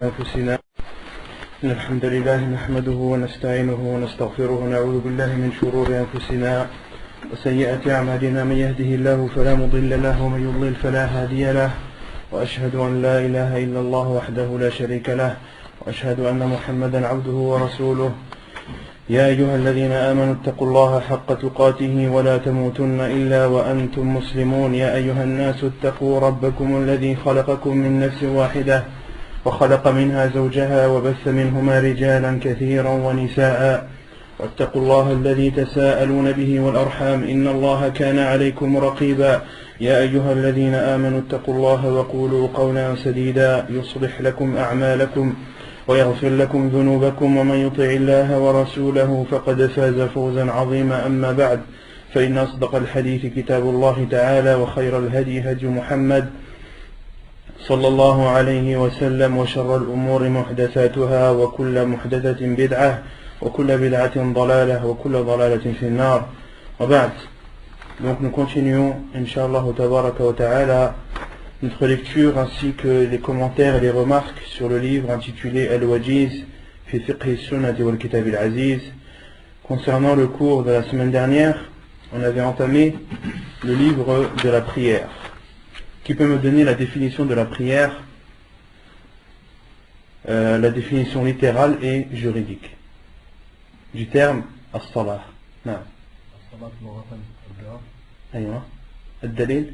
أنفسنا إن الحمد لله نحمده ونستعينه ونستغفره ونعوذ بالله من شرور أنفسنا وسيئات أعمالنا من يهده الله فلا مضل له ومن يضلل فلا هادي له وأشهد أن لا إله إلا الله وحده لا شريك له وأشهد أن محمدا عبده ورسوله يا أيها الذين آمنوا اتقوا الله حق تقاته ولا تموتن إلا وأنتم مسلمون يا أيها الناس اتقوا ربكم الذي خلقكم من نفس واحدة وخلق منها زوجها وبث منهما رجالا كثيرا ونساء واتقوا الله الذي تساءلون به والأرحام إن الله كان عليكم رقيبا يا أيها الذين آمنوا اتقوا الله وقولوا قولا سديدا يصلح لكم أعمالكم ويغفر لكم ذنوبكم ومن يطع الله ورسوله فقد فاز فوزا عظيما أما بعد فإن أصدق الحديث كتاب الله تعالى وخير الهدي هدي محمد صلى الله عليه وسلم وشر الأمور محدثاتها وكل محدثة بدعة وكل بدعة ضلالة وكل ضلالة في النار وبعد. Donc nous continuons Inch'Allah Tabaraka wa Ta'ala notre lecture ainsi que les commentaires et les remarques sur le livre intitulé Al-Wajiz fi Fiqh Sunnati wal Kitab al-Aziz. Concernant le cours de la semaine dernière, on avait entamé le livre de la prière. Qui peut me donner la définition de la prière, la définition littérale et juridique du terme as-salah? Non. Ad-dalil.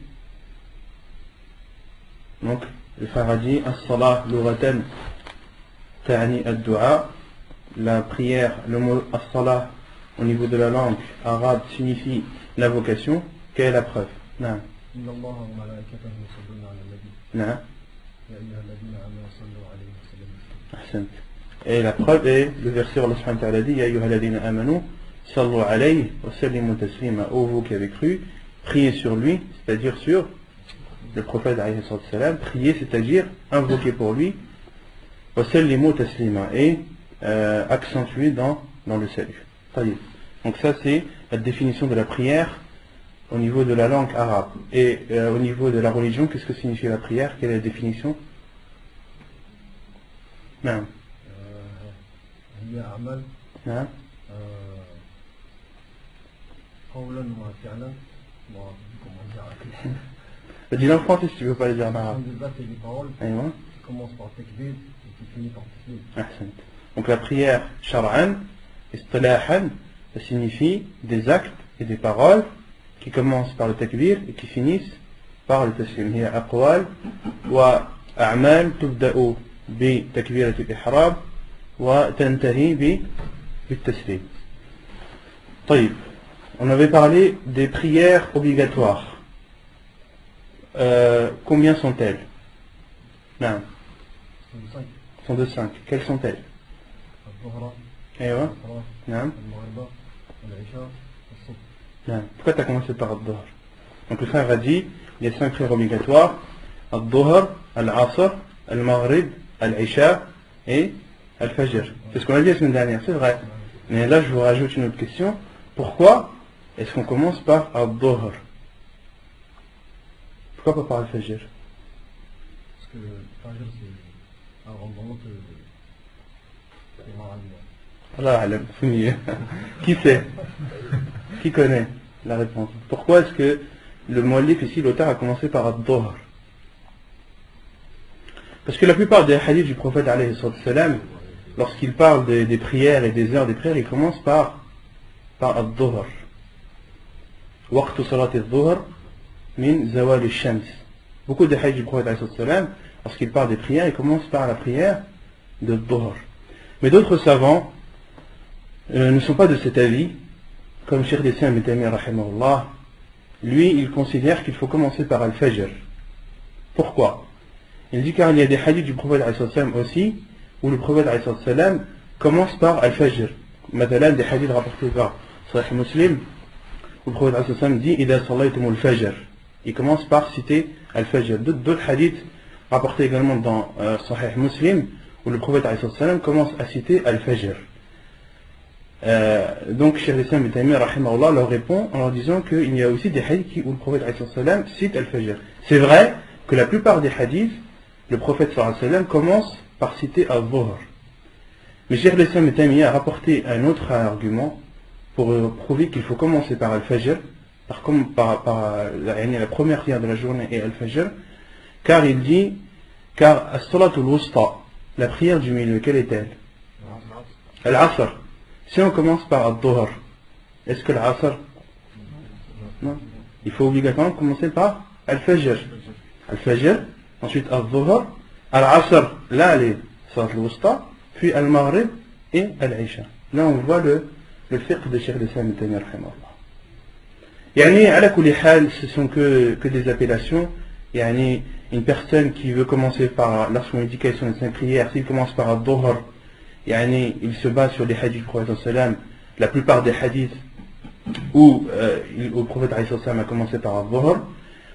Donc le Faradi, as-salah lughatan ta'ani ad-du'a. La prière, le mot as-salah au niveau de la langue arabe signifie l'invocation. Quelle est la preuve? Non. نعم. Et la preuve est le verset où Allah subhanahu wa ta'ala dit Ya ayyuha alladhina amanu sallu alayhi wa sallimu taslima. Ô vous qui avez cru, priez sur lui, c'est-à-dire sur le prophète alayhi salam, priez, c'est-à-dire invoquez pour lui, wa sallimu taslima, et accentuez dans le salut. Donc ça c'est la définition de la prière au niveau de la langue arabe. Et au niveau de la religion, qu'est-ce que signifie la prière? Quelle est la définition? Non. Non. Dis-le en français si tu ne veux pas le dire en arabe. Donc la prière shar'an, istilahan, ça signifie des actes et des paroles qui commencent par le takbir et qui finissent par le taslim. هي أقوال وأعمال تبدأ بتكبيرة الإحرام وتنتهي بالتسليم. طيب, on avait parlé des prières obligatoires. Combien sont-elles? Non. Sont de 5. Quelles sont-elles? أيوة. نعم. Pourquoi tu as commencé par Ad-Dhuhr? Donc le frère a dit il y a 5 prières obligatoires: Ad-Dhuhr, Al-Asr, Al-Maghrib, Al-Isha et Al-Fajr. C'est ce qu'on a dit la semaine dernière, c'est vrai. Mais là je vous rajoute une autre question. Pourquoi est-ce qu'on commence par Ad-Dhuhr? Pourquoi pas par Al-Fajr? Parce que Al-Fajr c'est un rendement que c'est marrant. Allah alam, qui sait? Qui connaît la réponse? Pourquoi est-ce que le muallif ici, l'auteur, a commencé par Ad-Dhuhr? Parce que la plupart des hadiths du prophète alayhi salam, lorsqu'il parle des prières et des heures des prières, il commence par Ad-Dhuhr. Waqtu salat ad-Dhuhr min zawal al-shams. Beaucoup de hadiths du prophète alayhi salam, lorsqu'il parle des prières, il commence par la prière de Dhuhr. Mais d'autres savants ne sont pas de cet avis. Comme Cheikh Dessin Ibn Taymiyyah rahimahullah, lui il considère qu'il faut commencer par Al-Fajr. Pourquoi? Il dit car il y a des hadiths du prophète aussi où le prophète commence par Al-Fajr. Matalan des hadiths rapportés par Sahih Muslim où le prophète dit Ida sallaytum al-Fajr. Il commence par citer Al-Fajr. D'autres hadiths rapportés également dans Sahih Muslim où le prophète commence à citer Al-Fajr. Donc Cheikh Islam Ibn Taymiyyah rahimahullah leur répond en leur disant qu'il y a aussi des hadiths où le prophète cite Al-Fajr. C'est vrai que la plupart des hadiths, le prophète commence par citer al-Dhuhr. Mais Cheikh al-Islam Ibn Taymiyyah a rapporté un autre argument pour prouver qu'il faut commencer par Al-Fajr, par la première prière de la journée et Al-Fajr, car il dit, car As-Salatul Wusta, la prière du milieu, quelle est-elle? Al-Asr. Si on commence par Al-Dhuhr, est-ce que l'Asr? Non. Il faut obligatoirement commencer par Al-Fajr. Al-Fajr, ensuite Al-Dhuhr, Al-Asr, là les Salatul Wusta, puis Al-Maghrib et Al-Isha. Là on voit le fiqh de Cheikh al-Islam Ibn Taymiyyah rahimahullah. Yani, ala kulli hal, ce sont que des appellations. Yani, une personne qui veut commencer par, lorsqu'on dit quelles sont les 5 prières, s'il commence par Al-Dhuhr, yani, il se base sur les hadiths du prophète sallam, la plupart des hadiths où le prophète sallam a commencé par Al-Dhuhr,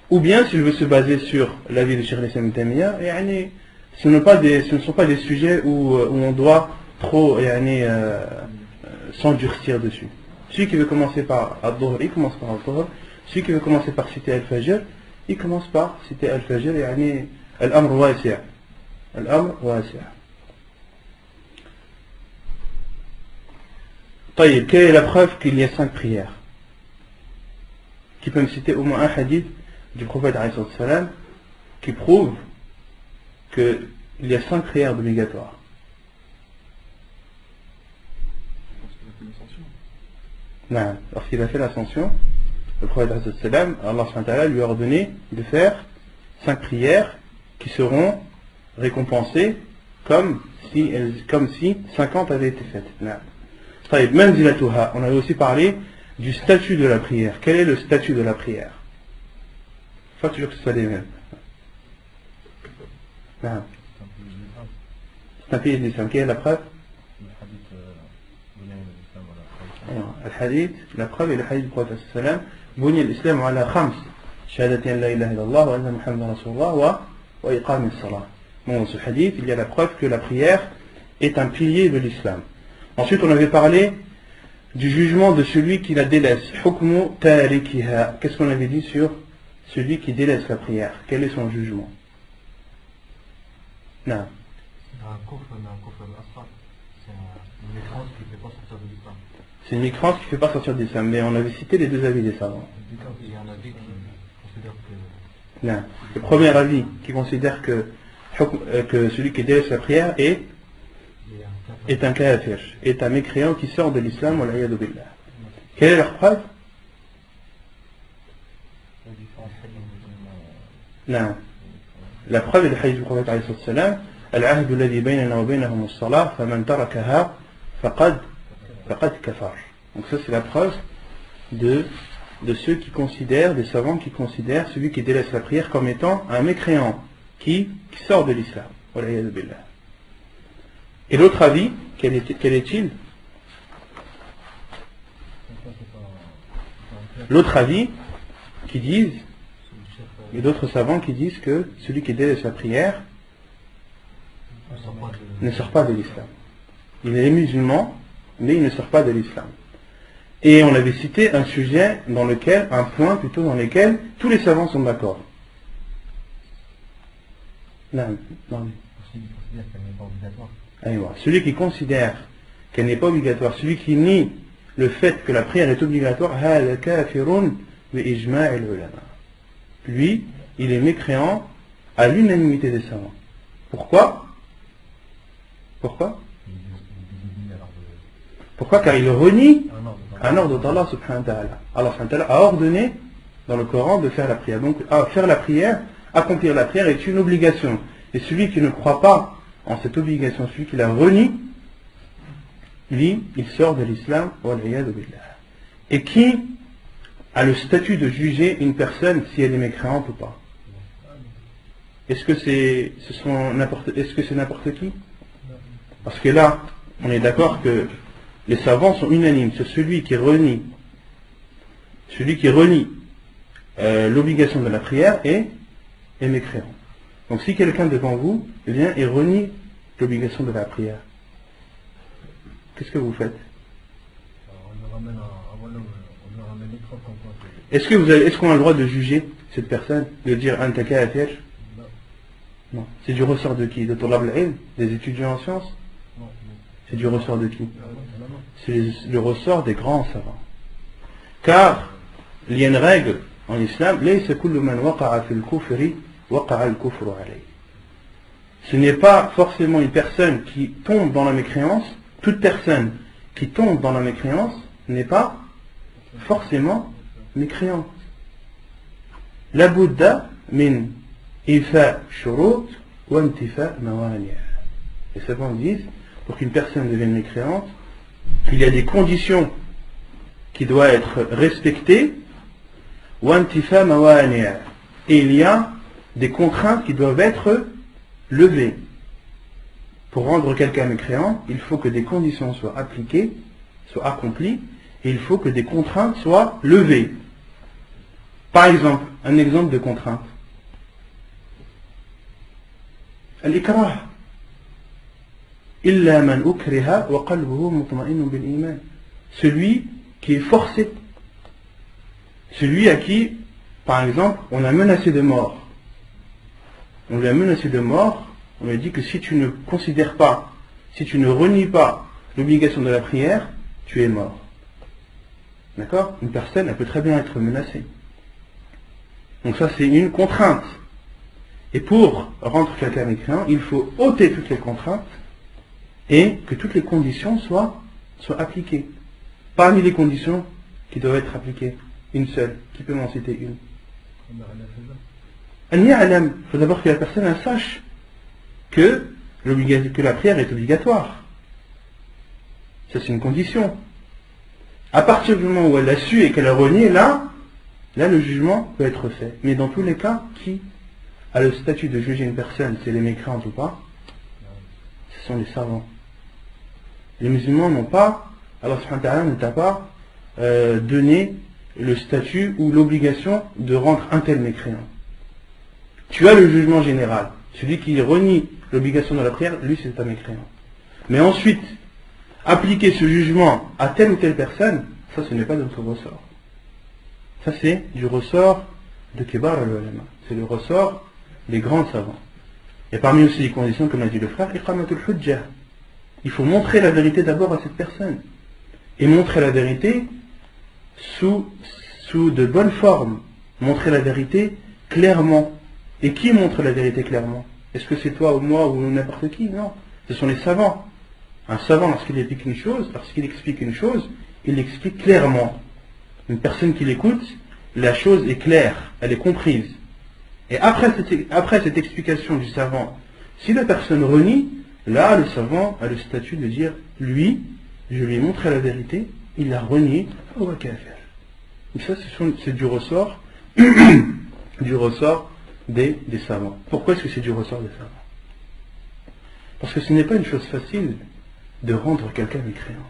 ou bien s'il veut se baser sur l'avis de Cheikh al-Islam Ibn Taymiyyah, yani, ce ne sont pas des sujets où on doit trop s'endurcir dessus. Celui qui veut commencer par Al-Dhuhr, il commence par Al-Dhuhr. Celui qui veut commencer par citer Al-Fajr, il commence par citer Al-Fajr, yani Al-Amr wasi'. Al-Amr wasi'. طيب, quelle est la preuve qu'il y a 5 prières? Qui peut me citer au moins un hadith du prophète alayhi salam qui prouve qu'il y a 5 prières obligatoires? Non, lorsqu'il a fait l'ascension, le prophète alayhi salam, Allah subhanahu wa ta'ala lui a ordonné de faire 5 prières qui seront récompensées comme si 50 avaient été faites. Non. On avait aussi parlé du statut de la prière. Quel est le statut de la prière? Il faut toujours que ce soit les mêmes. Non. C'est un pilier de l'islam. Quelle est la preuve? الحديث, la preuve est le hadith du prophète sallam, بني الإسلام على 5 شهادة أن لا إله إلا الله وأن محمدا رسول الله وإقام الصلاة. Dans ce hadith, il y a la preuve que la prière est un pilier de l'islam. Ensuite, on avait parlé du jugement de celui qui la délaisse. Hukmu tarikiha. Qu'est-ce qu'on avait dit sur celui qui délaisse la prière? Quel est son jugement? Non. C'est une mécréance qui ne fait pas sortir de l'islam. Mais on avait cité les 2 avis des savants. Il y a un avis qui considère que... Non. Le premier avis qui considère que celui qui délaisse la prière est un kafir, est un mécréant qui sort de l'islam, wa l'iyadu billah. Quelle est leur preuve? Non. La preuve est le hadith du prophète alayhi salam, al-ahdu alladhi baynana wa baynahum as-salah, faman tarakaha faqad kafar. Donc ça c'est la preuve de ceux qui considèrent, des savants qui considèrent celui qui délaisse la prière comme étant un mécréant qui sort de l'islam, wa l'iyadu billah. Et l'autre avis, quel est-il? L'autre avis qui disent, et d'autres savants qui disent que celui qui délaisse la prière ne sort pas de l'islam. Il est musulman, mais il ne sort pas de l'islam. Et on avait cité un sujet un point plutôt dans lequel tous les savants sont d'accord. Non. Celui qui considère qu'elle n'est pas obligatoire, celui qui nie le fait que la prière est obligatoire, lui, il est mécréant à l'unanimité des savants. Pourquoi? Car il renie un ordre d'Allah subhanahu wa ta'ala. Allah subhanahu wa ta'ala a ordonné dans le Coran de faire la prière. Donc faire la prière, accomplir la prière est une obligation. Et celui qui ne croit pas en cette obligation, celui qui la renie, lui, il sort de l'islam, wa l'iyadu billah. Et qui a le statut de juger une personne si elle est mécréante ou pas? Est-ce que c'est n'importe qui? Parce que là, on est d'accord que les savants sont unanimes sur celui qui renie l'obligation de la prière est mécréant. Donc si quelqu'un devant vous vient et renie l'obligation de la prière, qu'est-ce que vous faites? Est-ce qu'on a le droit de juger cette personne, de dire anta kafir? Non. C'est du ressort de qui? De Tulab al-Ilm? Des étudiants en sciences? Non, C'est du ressort de qui? non. C'est le ressort des grands savants. Car il y a une règle en islam, ce n'est pas forcément une personne qui tombe dans la mécréance. Toute personne qui tombe dans la mécréance n'est pas forcément mécréante. La Bouddha min ifa shurut wa intifa mawani'. Les savants disent, pour qu'une personne devienne mécréante, il y a des conditions qui doivent être respectées, wa intifa mawani', et il y a des contraintes qui doivent être levées. Pour rendre quelqu'un mécréant, il faut que des conditions soient appliquées, soient accomplies, et il faut que des contraintes soient levées. Par exemple, un exemple de contrainte. Al-ikrah. Illa man ukriha wa qalbuhu mutma'innun bil iman. Celui qui est forcé. Celui à qui, par exemple, on a menacé de mort. On lui a menacé de mort, on lui a dit que si tu ne considères pas, si tu ne renies pas l'obligation de la prière, tu es mort. D'accord? Une personne, elle peut très bien être menacée. Donc ça, c'est une contrainte. Et pour rendre quelqu'un mécréant, il faut ôter toutes les contraintes et que toutes les conditions soient appliquées. Parmi les conditions qui doivent être appliquées, une seule. Qui peut m'en citer une? Il faut d'abord que la personne elle sache que la prière est obligatoire. Ça, c'est une condition. À partir du moment où elle l'a su et qu'elle a renié, là, le jugement peut être fait. Mais dans tous les cas, qui a le statut de juger une personne, si elle est mécréante ou pas? Ce sont les savants. Les musulmans n'ont pas, Allah subhanahu wa ta'ala ne t'a pas donné le statut ou l'obligation de rendre un tel mécréant. Tu as le jugement général. Celui qui renie l'obligation de la prière, lui c'est un mécréant. Mais ensuite, appliquer ce jugement à telle ou telle personne, ça ce n'est pas de notre ressort. Ça c'est du ressort de Kibar al-Ulama. C'est le ressort des grands savants. Et parmi aussi les conditions, comme l'a dit le frère, iqamatul hujjah. Il faut montrer la vérité d'abord à cette personne. Et montrer la vérité sous de bonnes formes. Montrer la vérité clairement. Et qui montre la vérité clairement? Est-ce que c'est toi ou moi ou n'importe qui? Non. Ce sont les savants. Un savant, lorsqu'il explique une chose, il l'explique clairement. Une personne qui l'écoute, la chose est claire, elle est comprise. Et après cette explication du savant, si la personne renie, là le savant a le statut de dire, lui, je lui ai montré la vérité, il l'a renié, on va qu'à faire. Et ça, c'est du ressort, des savants. Pourquoi est-ce que c'est du ressort des savants? Parce que ce n'est pas une chose facile de rendre quelqu'un mécréant.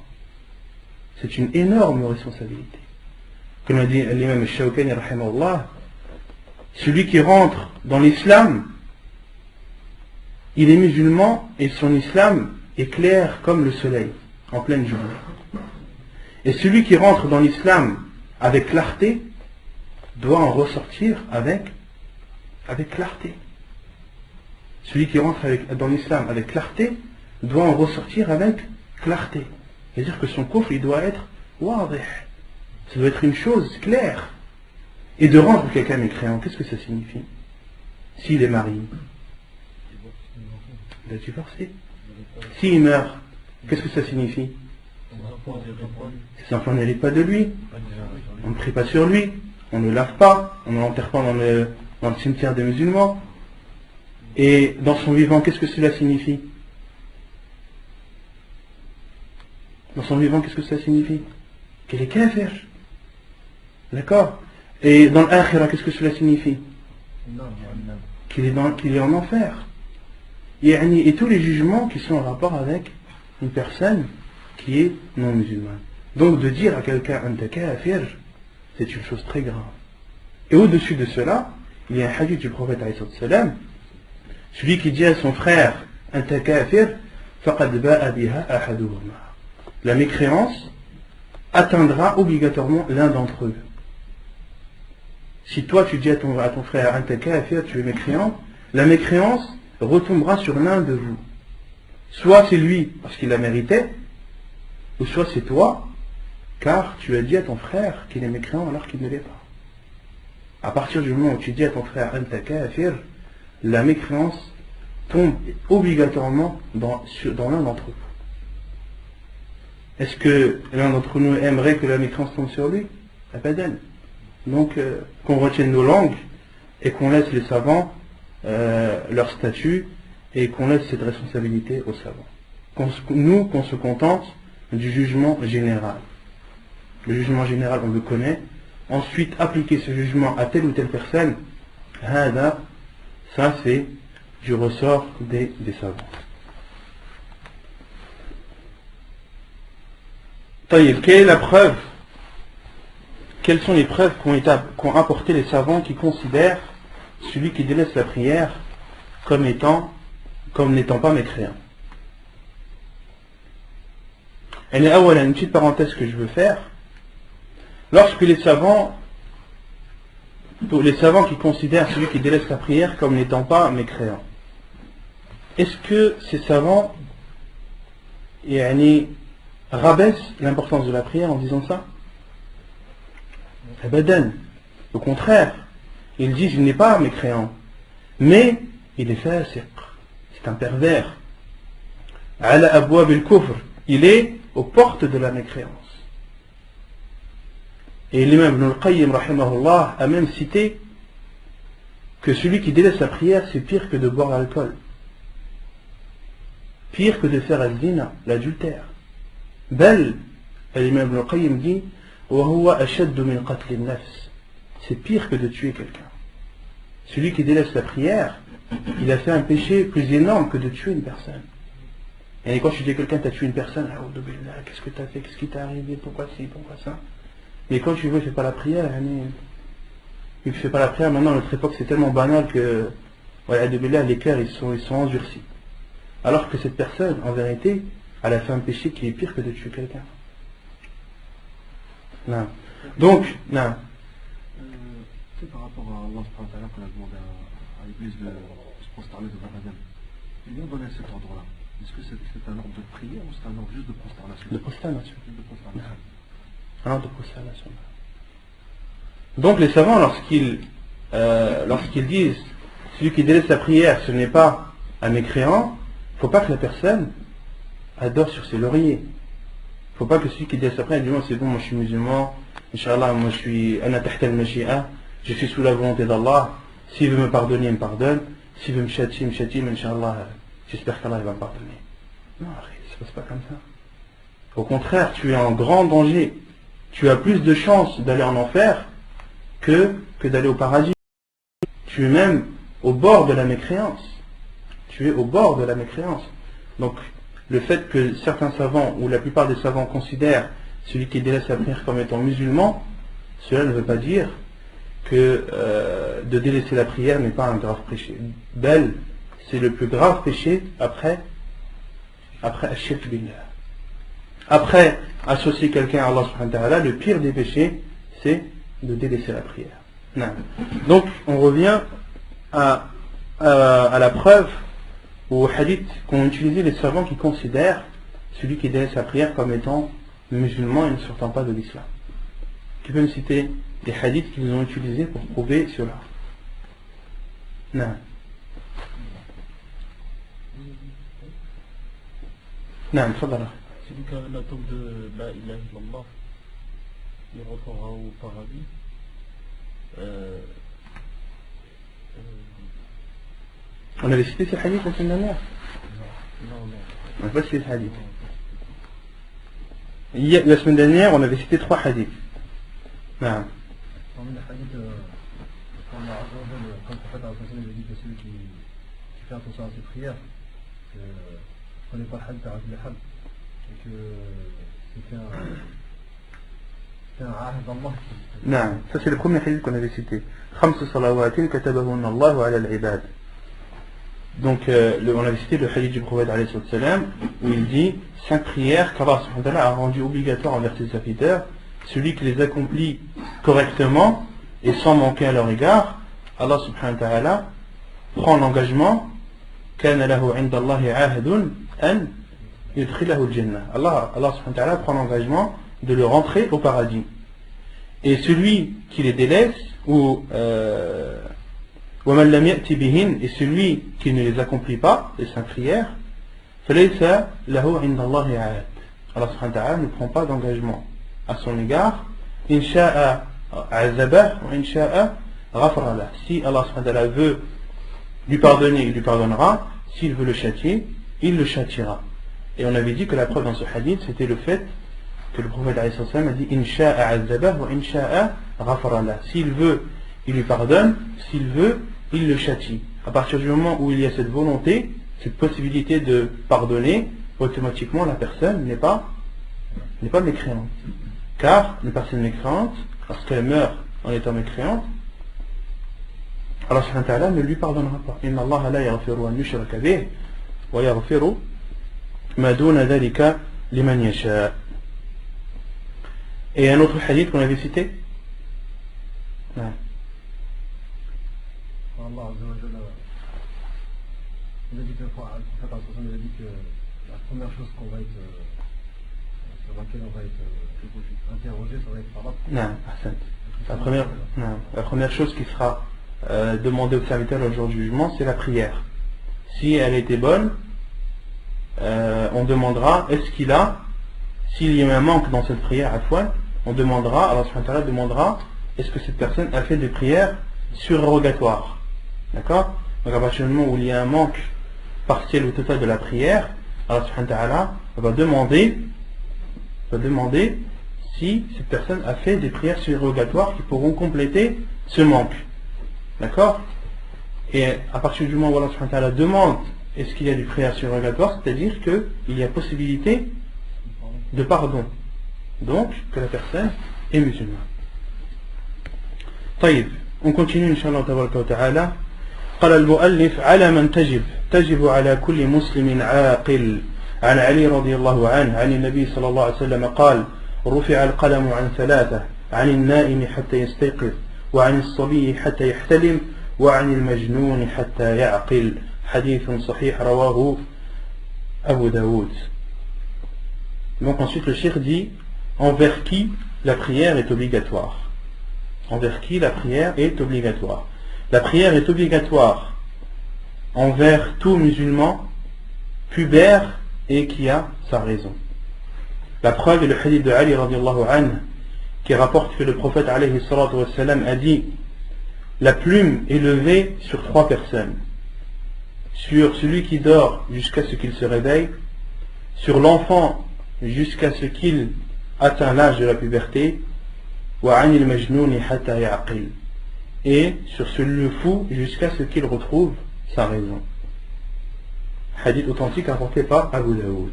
C'est une énorme responsabilité. Comme l'a dit l'imam al-Shawkani, rahimahullah, celui qui rentre dans l'islam, il est musulman et son islam est clair comme le soleil, en pleine journée. Et celui qui rentre dans l'islam avec clarté, doit en ressortir avec clarté. Celui qui rentre dans l'islam avec clarté, doit en ressortir avec clarté. C'est-à-dire que son kufr, il doit être wadih. Ça doit être une chose claire. Et de rendre quelqu'un mécréant, qu'est-ce que ça signifie? S'il est marié, il doit divorcer. S'il meurt, qu'est-ce que ça signifie? Ses enfants n'héritent pas de lui. On ne prie pas sur lui. On ne le lave pas. On ne l'enterre pas dans le cimetière des musulmans. Et dans son vivant, qu'est-ce que cela signifie? Dans son vivant, qu'est-ce que cela signifie? Qu'il est kafir. D'accord? Et dans l'akhira, qu'est-ce que cela signifie? Qu'il est en enfer. Et tous les jugements qui sont en rapport avec une personne qui est non musulmane. Donc de dire à quelqu'un anta kafir, c'est une chose très grave. Et au-dessus de cela, il y a un hadith du prophète alayhi salam, celui qui dit à son frère anta kafir, faqad ba'a biha ahaduhuma. La mécréance atteindra obligatoirement l'un d'entre eux. Si toi tu dis à ton frère anta kafir, tu es mécréant, la mécréance retombera sur l'un de vous. Soit c'est lui parce qu'il la méritait, ou soit c'est toi, car tu as dit à ton frère qu'il est mécréant alors qu'il ne l'est pas. À partir du moment où tu dis à ton frère Anta kafir, la mécréance tombe obligatoirement dans l'un d'entre vous. Est-ce que l'un d'entre nous aimerait que la mécréance tombe sur lui? Abadan. Donc qu'on retienne nos langues et qu'on laisse les savants leur statut et qu'on laisse cette responsabilité aux savants. Qu'on se contente du jugement général. Le jugement général, on le connaît. Ensuite, appliquer ce jugement à telle ou telle personne, ça c'est du ressort des savants. Taïb, quelle est la preuve? Quelles sont les preuves qu'ont apporté les savants qui considèrent celui qui délaisse la prière comme n'étant pas mécréant? Elle est une petite parenthèse que je veux faire. Lorsque les savants qui considèrent celui qui délaisse la prière comme n'étant pas mécréant, est-ce que ces savants rabaissent l'importance de la prière en disant ça? Abadan. Au contraire, ils disent il n'est pas mécréant, mais il est fasiq, c'est un pervers. Ala abwab al-kufr, il est aux portes de la mécréance. Et l'imam Ibn al-Qayyim rahimahullah a même cité que celui qui délaisse la prière c'est pire que de boire l'alcool, pire que de faire al-zina, l'adultère. Bel, l'imam Ibn al-Qayyim dit وَهُوَ أَشَدُّ مِنْ قَتْلِ النَّفْسِ, c'est pire que de tuer quelqu'un. Celui qui délaisse la prière, il a fait un péché plus énorme que de tuer une personne. Et quand tu dis à quelqu'un t'as tué une personne, qu'est-ce que t'as fait, qu'est-ce qui t'est arrivé, pourquoi ci, pourquoi ça? Mais quand tu vois, il ne fait pas la prière, il ne fait pas la prière, maintenant à notre époque c'est tellement banal que les cœurs ils sont endurcis. Alors que cette personne, en vérité, elle a fait un péché qui est pire que de tuer quelqu'un. Non. Donc, non. C'est par rapport à Allah qu'on a demandé à l'église de se prosterner devant Adam. Il vient donner cet ordre-là. Est-ce que c'est un ordre de prière ou c'est un ordre juste de prosternation? De prosternation. De prosternation. Un ordre de prosternation. Donc les savants, lorsqu'ils disent celui qui délaisse la prière, ce n'est pas un mécréant, il ne faut pas que la personne adore sur ses lauriers. Il ne faut pas que celui qui délaisse la prière dise c'est bon, moi je suis musulman, Inch'Allah, moi je suis ana tahta al-mashi'a, je suis sous la volonté d'Allah, s'il veut me pardonner, il me pardonne, s'il veut me châtier, mais Inch'Allah, j'espère qu'Allah va me pardonner. Non, ça ne se passe pas comme ça. Au contraire, tu es en grand danger. Tu as plus de chances d'aller en enfer que d'aller au paradis. Tu es même au bord de la mécréance. Tu es au bord de la mécréance. Donc, le fait que certains savants, ou la plupart des savants considèrent celui qui délaisse la prière comme étant musulman, cela ne veut pas dire que de délaisser la prière n'est pas un grave péché. Bel, c'est le plus grave péché après Ashirk Billah. Après associer quelqu'un à Allah subhanahu wa ta'ala, le pire des péchés, c'est de délaisser la prière. Non. Donc, on revient à la preuve, au hadith qu'ont utilisé les savants qui considèrent celui qui délaisse la prière comme étant musulman et ne sortant pas de l'islam. Tu peux me citer les hadiths qu'ils ont utilisés pour prouver cela? Non. Non, تفضل. Celui qui a la tombe de la ilaha illallah, il rentrera au paradis. On avait cité ce hadith la semaine dernière? Non. On n'a pas cité ce hadith. La semaine dernière, on avait cité 3 hadiths. Non. Parmi les hadiths, quand le prophète a dit que celui qui fait attention à ses prières, ne connaît pas le hadith à le hadith. Et que c'est un ahd d'Allah. Non, ça c'est le premier hadith qu'on avait cité. خمس صلوات كتبهن الله على العباد. Donc on avait cité le hadith du prophète alayhi salam où il dit 5 prières qu'Allah subhanahu wa ta'ala a rendues obligatoires envers ses serviteurs. Celui qui les accomplit correctement et sans manquer à leur égard, Allah subhanahu wa ta'ala prend l'engagement كان له عند الله عهد أن يدخله الجنة. Allah subhanahu wa ta'ala prend l'engagement de le rentrer au paradis. Et celui qui les délaisse, ou وَمَنْ لَمْ يَأْتِ بِهِنْ, et celui qui ne les accomplit pas, les 5 prières, فَلَيْسَ لَهُ عِنْدَ اللَّهِ عَهْدٌ. Allah subhanahu wa ta'ala ne prend pas d'engagement à son égard. إِنْ شَاءَ عَذَّبَهُ وَإِنْ شَاءَ غَفَرَ لَهُ. Si Allah subhanahu wa ta'ala veut lui pardonner, il lui pardonnera. S'il veut le châtier, il le châtiera. Et on avait dit que la preuve dans ce hadith, c'était le fait que le prophète a dit إِنْ شَاءَ عَذَّبَهُ وَإِنْ شَاءَ غَفَرَ لَهُ. S'il veut, il lui pardonne. S'il veut, il le châtie. À partir du moment où il y a cette volonté, cette possibilité de pardonner, automatiquement la personne n'est pas mécréante. Car une personne mécréante, lorsqu'elle meurt en étant mécréante, Allah subhanahu wa ta'ala ne lui pardonnera pas. Inna Allah la yaghfiru an yushraka bih wa yaghfiru ma duna dhalika liman yasha. Et un autre hadith qu'on avait cité. Non. Allah Azza wa Jalla, il a dit qu'une fois, le prophète il a dit que la première chose sur laquelle on va être interrogé, ça va être par là. La première chose qui sera demandée au serviteur le jour du jugement, c'est la prière. Si elle était bonne, on demandera, s'il y a un manque dans cette prière à fois, on demandera, Allah subhanahu wa ta'ala demandera, est-ce que cette personne a fait des prières surrogatoires? D'accord? Donc à partir du moment où il y a un manque partiel ou total de la prière, Allah subhanahu wa ta'ala va demander si cette personne a fait des prières surrogatoires qui pourront compléter ce manque. D'accord? Et à partir du moment où Allah subhanahu wa ta'ala demande est-ce qu'il y a des prières surrogatoires, c'est-à-dire qu'il y a possibilité de pardon. Donc que la personne est musulmane. طيب, on continue inshallah tabaraka wa ta'ala. قال المؤلف على من تجب على كل مسلم عاقل. عن علي رضي الله عنه عن النبي صلى الله عليه وسلم قال رفع القلم عن 3 عن النائم حتى يستيقظ وعن الصبي حتى يحتلم وعن المجنون حتى يعقل. حديث صحيح رواه أبو داود. Donc ensuite le cheikh dit envers qui la prière est obligatoire. Envers qui la prière est obligatoire. La prière est obligatoire envers tout musulman pubère et qui a sa raison. La preuve est le hadith de Ali radiallahu anhu qui rapporte que le prophète alayhi salatu wassalam a dit la plume est levée sur 3 personnes. Sur celui qui dort jusqu'à ce qu'il se réveille, sur l'enfant jusqu'à ce qu'il atteint l'âge de la puberté, et sur celui fou jusqu'à ce qu'il retrouve sa raison. Hadith authentique rapporté par Abu Daoud.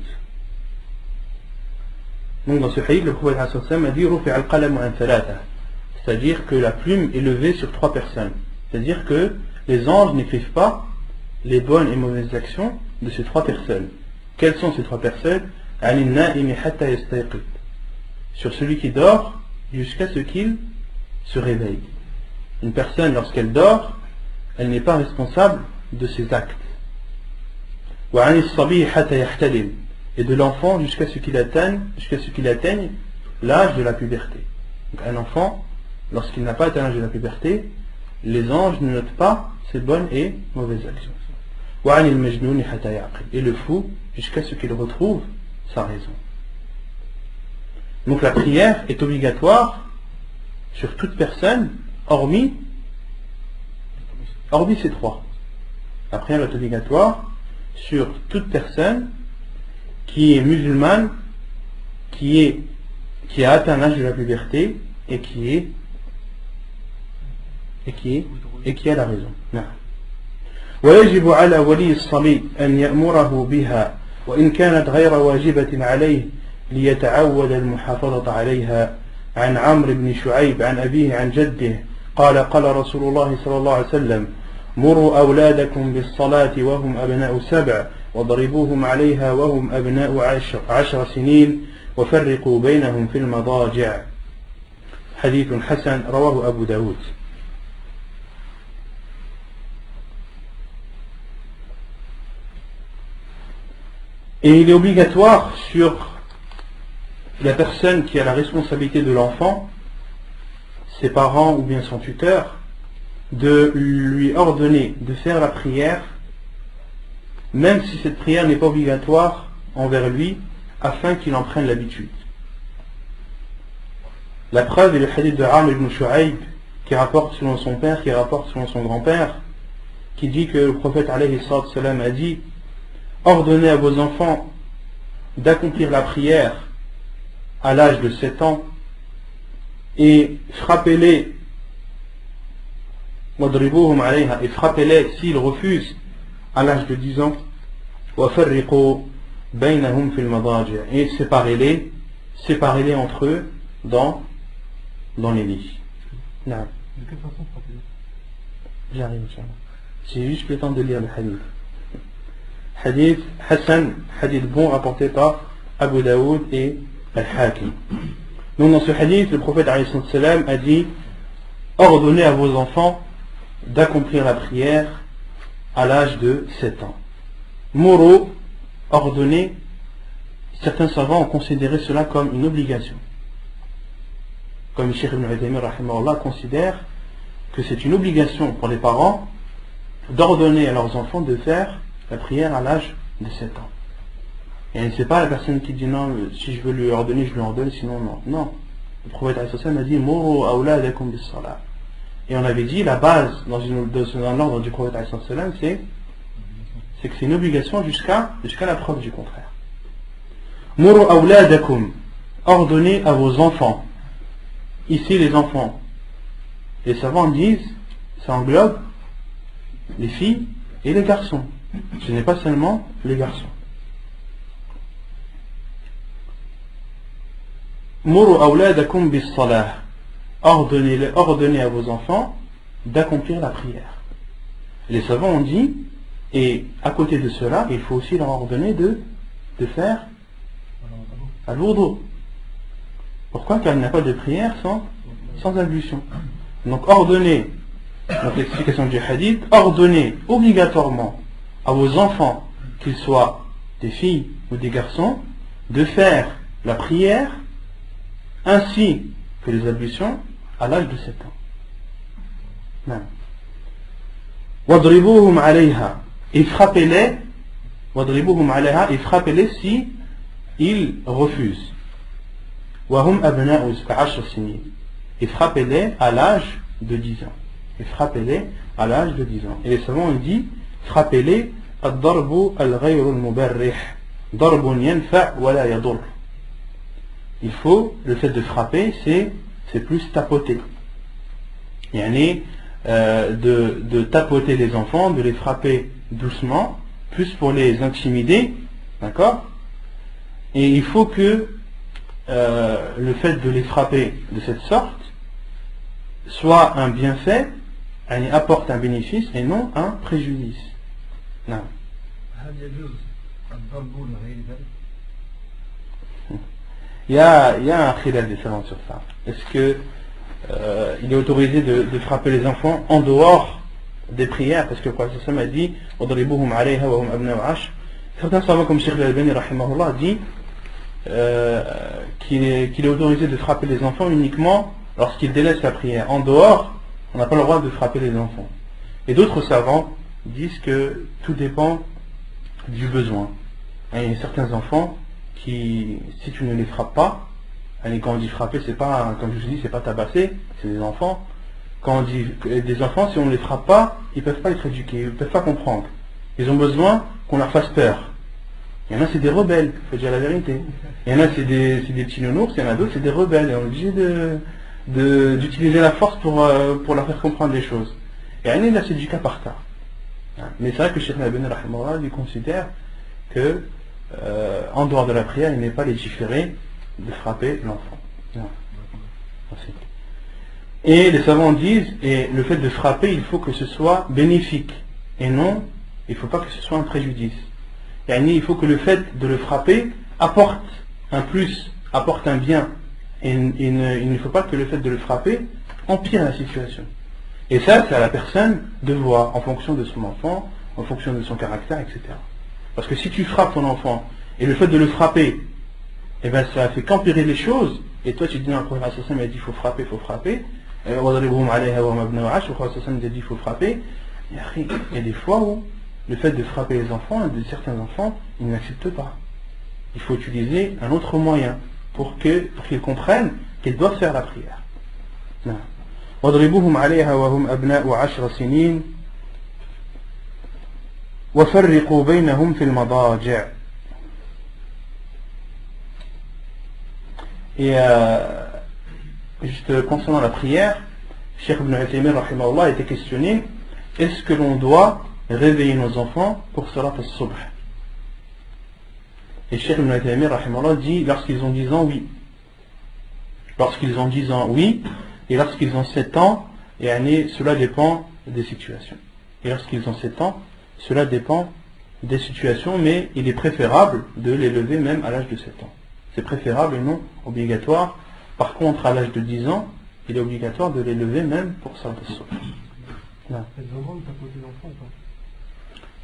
Donc dans ce hadith, le prophète a dit Rufi' al-qalam an 3, c'est-à-dire que la plume est levée sur 3 personnes. C'est-à-dire que les anges n'écrivent pas les bonnes et mauvaises actions de ces 3 personnes. Quelles sont ces 3 personnes? Sur celui qui dort jusqu'à ce qu'il se réveille. Une personne, lorsqu'elle dort, elle n'est pas responsable de ses actes. Et de l'enfant jusqu'à ce qu'il atteigne l'âge de la puberté. Donc un enfant, lorsqu'il n'a pas atteint l'âge de la puberté, les anges ne notent pas ses bonnes et mauvaises actions. Et le fou jusqu'à ce qu'il retrouve sa raison. Donc la prière est obligatoire sur toute personne, hormis ces 3. La prière est obligatoire sur toute personne qui est musulmane, qui a atteint l'âge de la puberté et qui a la raison. Non. ويجب على ولي الصبي أن يأمره بها وإن كانت غير واجبة عليه ليتعود المحافظة عليها. عن عمرو بن شعيب عن أبيه عن جده قال قال رسول الله صلى الله عليه وسلم مروا أولادكم بالصلاة وهم أبناء 7 واضربوهم عليها وهم أبناء 10 سنين وفرقوا بينهم في المضاجع. حديث حسن رواه أبو داود. Et il est obligatoire sur la personne qui a la responsabilité de l'enfant, ses parents ou bien son tuteur, de lui ordonner de faire la prière, même si cette prière n'est pas obligatoire envers lui, afin qu'il en prenne l'habitude. La preuve est le hadith de Amr ibn Shu'aib, qui rapporte selon son père, qui rapporte selon son grand-père, qui dit que le prophète alayhi salam a dit: ordonnez à vos enfants d'accomplir la prière à l'âge de 7 ans et frappez-les et frappez-les s'ils refusent à l'âge de 10 ans et séparez-les entre eux dans les lits. De quelle façon frapper? J'arrive, Inch'Allah. J'ai juste le temps de lire le hadith. Hadith Hassan, hadith bon rapporté par Abu Daoud et Al-Hakim. Donc dans ce hadith, le prophète alayhi salam a dit: ordonnez à vos enfants d'accomplir la prière à l'âge de 7 ans. Moro, ordonner, certains savants ont considéré cela comme une obligation. Comme le Cheikh Ibn Uthaymin rahimahullah considère que c'est une obligation pour les parents d'ordonner à leurs enfants de faire la prière à l'âge de 7 ans. Et c'est pas la personne qui dit non, si je veux lui ordonner, je lui ordonne, sinon non. Non. Le prophète a dit Muru awladakum bis salat. Et on avait dit la base dans l'ordre du prophète c'est que c'est une obligation jusqu'à la preuve du contraire. Muru awladakum, ordonnez à vos enfants. Ici les enfants, les savants disent, ça englobe les filles et les garçons. Ce n'est pas seulement les garçons. Muru awladakum bis salah. Ordonnez à vos enfants d'accomplir la prière. Les savants ont dit, et à côté de cela, il faut aussi leur ordonner de faire al-wudu. Pourquoi? Car il n'y a pas de prière sans ablution. Donc ordonnez, donc l'explication du hadith, ordonnez obligatoirement à vos enfants, qu'ils soient des filles ou des garçons, de faire la prière ainsi que les ablutions à l'âge de 7 ans. Non. Wadribuhum alayha, et frappez-les, wadribuhum alayha, et frappez-les si ils refusent. Wahum abna'u 10 sinin, et frappez-les à l'âge de 10 ans. Et frappez-les à l'âge de 10 ans. Et les savants ont dit, frappez-les ad-darbu al-ghayru al-mubarrih, darbun yanfa' wa la yadur. Il faut, le fait de frapper, c'est plus tapoter. Yani, de tapoter les enfants, de les frapper doucement, plus pour les intimider, d'accord? Et il faut que le fait de les frapper de cette sorte soit un bienfait, apporte un bénéfice et non un préjudice. Non. Il y a un khilaf des savants sur ça. Est-ce que il est autorisé de frapper les enfants en dehors des prières? Parce que le prophète a dit certains savants comme Cheikh Al-Albani rahimahullah dit qu'il est autorisé de frapper les enfants uniquement lorsqu'ils délaissent la prière. En dehors, on n'a pas le droit de frapper les enfants. Et d'autres savants disent que tout dépend du besoin. Il y a certains enfants qui, si tu ne les frappes pas, quand on dit frapper, c'est pas, comme je vous dis, c'est pas tabasser, c'est des enfants. Quand on dit des enfants, si on ne les frappe pas, ils peuvent pas être éduqués, ils peuvent pas comprendre. Ils ont besoin qu'on leur fasse peur. Il y en a, c'est des rebelles, il faut dire la vérité. Il y en a, c'est des petits nounours, il y en a d'autres, c'est des rebelles. Et on est obligé d'utiliser la force pour leur faire comprendre les choses. Et il y en a, là, c'est du cas par cas. Mais c'est vrai que Cheikh Al-Albani rahimahullah lui considère que en dehors de la prière, il n'est pas légiféré de frapper l'enfant. Et les savants disent, et le fait de frapper, il faut que ce soit bénéfique. Et non, il ne faut pas que ce soit un préjudice. Il faut que le fait de le frapper apporte un plus, apporte un bien. Et il ne faut pas que le fait de le frapper empire la situation. Et ça, c'est à la personne de voir, en fonction de son enfant, en fonction de son caractère, etc. Parce que si tu frappes ton enfant, Et le fait de le frapper, eh ben, ça fait qu'empirer les choses. Et toi tu dis non, le prophète il a dit il faut frapper, il faut frapper. Le prophète il a dit il faut frapper. Et il y a des fois où le fait de frapper les enfants, de certains enfants, ils n'acceptent pas. Il faut utiliser un autre moyen pour qu'ils comprennent qu'ils doivent faire la prière. Non. واضربوهم عليها وهم أبناء 10 سنين وفرقوا بينهم في المضاجع. Et juste concernant la prière, Cheikh Ibn Uthaymin rahimahullah a été questionné: est-ce que l'on doit réveiller nos enfants pour salat al-subh? Et Cheikh Ibn Uthaymin rahimahullah dit: lorsqu'ils ont 10 ans, oui. Lorsqu'ils ont 10 ans, oui. Et lorsqu'ils ont 7 ans, cela dépend des situations. Et lorsqu'ils ont 7 ans, cela dépend des situations, mais il est préférable de les lever même à l'âge de 7 ans. C'est préférable et non obligatoire. Par contre, à l'âge de 10 ans, il est obligatoire de les lever même pour salat al-subh. Il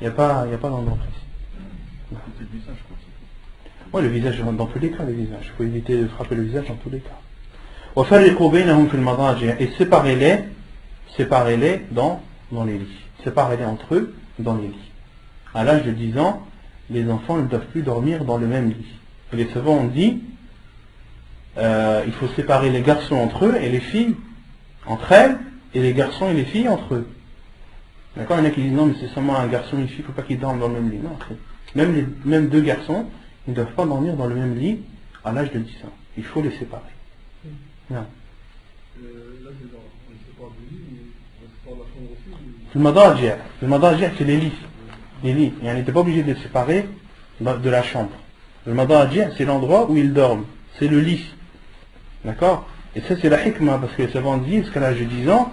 n'y a pas d'endroit précis. Oui, le visage, dans tous les cas, le visage. Il faut éviter de frapper le visage dans tous les cas. Et séparez-les dans les lits. Séparez-les entre eux dans les lits. À l'âge de 10 ans, les enfants ne doivent plus dormir dans le même lit. Et les savants ont dit il faut séparer les garçons entre eux et les filles entre elles, et les garçons et les filles entre eux. D'accord? Il y en a qui disent non, mais c'est seulement un garçon et une fille, il ne faut pas qu'ils dorment dans le même lit. Non, même deux garçons, ils ne doivent pas dormir dans le même lit à l'âge de 10 ans. Il faut les séparer. Non. Le madaji', c'est les lits. Les lits. Et on n'était pas obligé de les séparer de la chambre. Le madaji', c'est l'endroit où ils dorment. C'est le lit. D'accord? Et ça, c'est la hikmah, parce que les savants disent qu'à l'âge de 10 ans,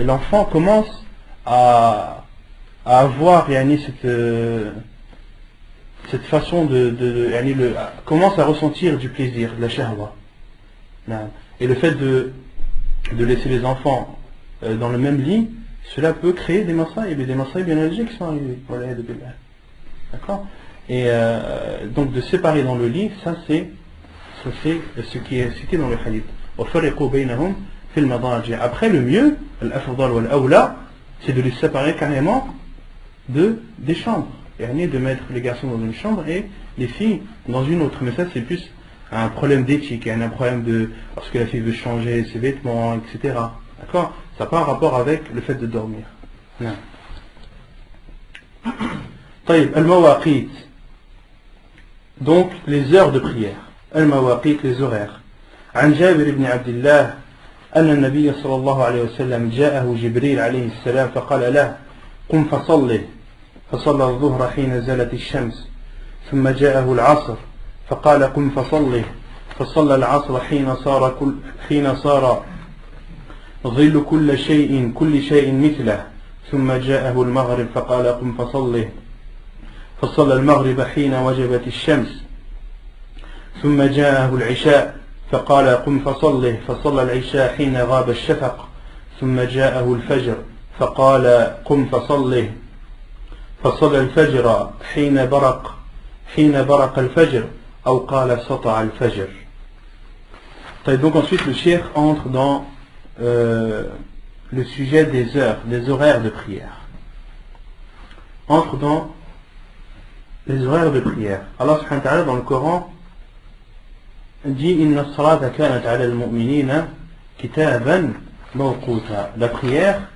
l'enfant commence à avoir cette façon commence à ressentir du plaisir, de la shahwa. Et le fait de laisser les enfants dans le même lit, cela peut créer des masaïb bien allergiques qui sont arrivés. D'accord? Et donc de séparer dans le lit, ça c'est ce qui est cité dans le hadith. Après, le mieux, c'est de les séparer carrément des chambres. De mettre les garçons dans une chambre et les filles dans une autre. Mais ça, c'est plus un problème d'éthique, un problème de lorsque la fille veut changer ses vêtements, etc. D'accord? Ça n'a pas un rapport avec le fait de dormir. Non. Al-Mawaqit. Donc, les heures de prière. Al-Mawaqit, les horaires. عن جابر بن عبد الله أن النبي صلى الله عليه وسلم جاءه جبريل عليه السلام فقال له قم فصلي فصلى الظهر حين زالت الشمس ثم جاءه العصر فقال قم فصلي فصلى العصر حين صار ظل كل شيء مثله ثم جاءه المغرب فقال قم فصلي فصلى المغرب حين وجبت الشمس ثم جاءه العشاء فقال قم فصلي فصلى العشاء حين غاب الشفق ثم جاءه الفجر فقال قم فصلي فصلى الفجر حين برق الفجر أو قال سطع الفجر. Donc ensuite le cheikh entre dans le sujet des horaires de prière. Entre dans les horaires de prière. Allah subhanahu wa ta'ala dans le Coran dit Inna as-salata kanat 'ala al-mu'minina kitaban mawquta. La prière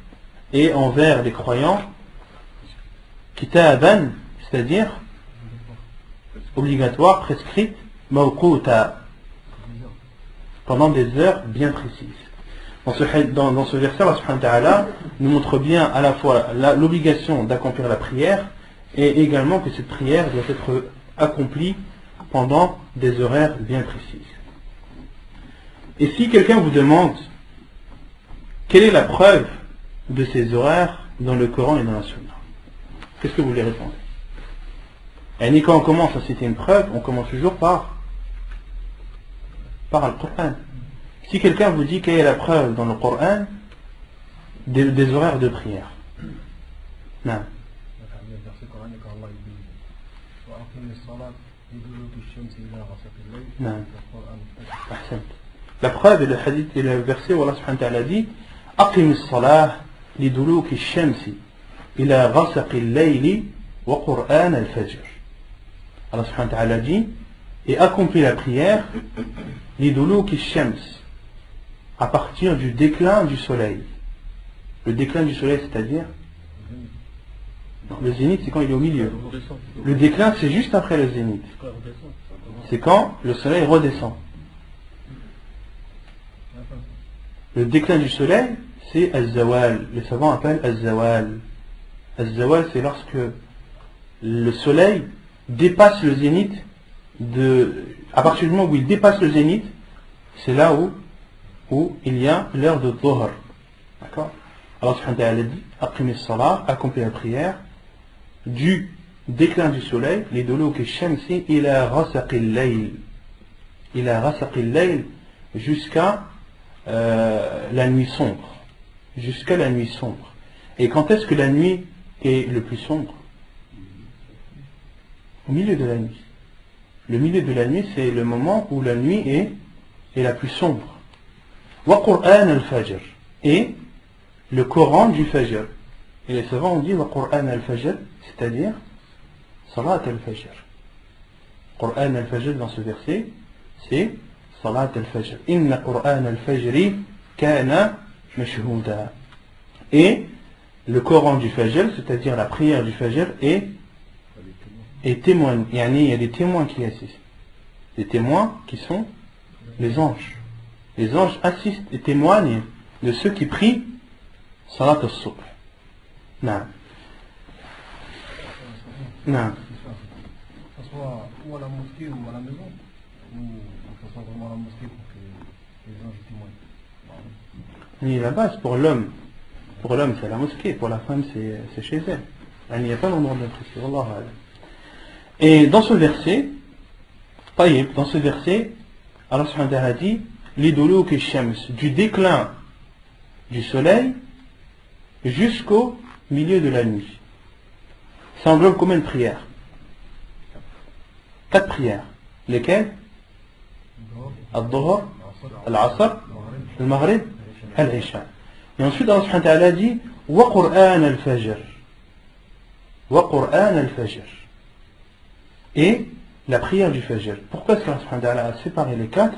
est envers les croyants kitaban, c'est-à-dire obligatoire, prescrite, mawquta, pendant des heures bien précises. Dans ce verset, Allah subhanahu wa ta'ala nous montre bien à la fois l'obligation d'accomplir la prière et également que cette prière doit être accomplie pendant des horaires bien précises. Et si quelqu'un vous demande quelle est la preuve de ces horaires dans le Coran et dans la Sunna, qu'est-ce que vous lui répondez? Et quand on commence à citer une preuve, on commence toujours par le Coran. Si quelqu'un vous dit quelle est la preuve dans le Coran des horaires de prière, non. Non. La preuve est le hadith et le verset où Allah subhanahu wa ta'ala dit Aqim as-salah liduluki ash-shamsi ila ghasaqi al-layli wa Qur'an al-fajr. Allah subhanahu wa ta'ala dit et accomplis la prière liduluki ash-shams à partir du déclin du soleil. Le déclin du soleil, c'est-à-dire le zénith, c'est quand il est au milieu. Le déclin, c'est juste après le zénith. C'est quand le soleil redescend. Le déclin du soleil, c'est al-zawal. Les savants appellent al-zawal. Al-zawal, c'est lorsque le soleil dépasse le zénith. À partir du moment où il dépasse le zénith, c'est là où il y a l'heure de dhuhr. D'accord? Allah subhanahu wa ta'ala dit Aqim as-salah, accomplis la prière du déclin du soleil, les duluki ash-shamsi ila ghasaqi al-layl. Ila ghasaqi al-layl, jusqu'à la nuit sombre. Jusqu'à la nuit sombre. Et quand est-ce que la nuit est le plus sombre? Au milieu de la nuit. Le milieu de la nuit, c'est le moment où la nuit est la plus sombre. Wa Qur'an al-fajr. Et le Coran du Fajr. Et les savants ont dit Wa Qur'an al-fajr, c'est-à-dire Salat al-fajr. Qur'an al-fajr dans ce verset, c'est Salat al-fajr. Inna Qur'an al-fajri kana mashhouda. Et le Coran du Fajr, c'est-à-dire la prière du Fajr, est témoin. Il y a des témoins qui assistent. Des témoins qui sont les anges. Les anges assistent et témoignent de ceux qui prient Salat al-subh. Non. Non. Que ce soit ou à la mosquée ou à la maison, ou que ce soit vraiment à la mosquée pour que les anges témoignent. Et la base pour l'homme, c'est la mosquée, pour la femme c'est chez elle. Il n'y a pas d'endroit de prière. Wallahu a'lam. Et dans ce verset, Allah subhanahu wa ta'ala dit liduluki ash-shams, du déclin du soleil jusqu'au milieu de la nuit. Ça englobe combien de prières? 4 prières. Lesquelles? Al-Dhuhr, Al-Asr, Al-Maghrib, Al-Isha. Et ensuite Allah subhanahu wa ta'ala dit Wa Qur'an al-Fajr. Wa Qur'an al-Fajr. Et la prière du Fajr. Pourquoi est-ce qu'Allah subhanahu wa ta'ala a séparé les 4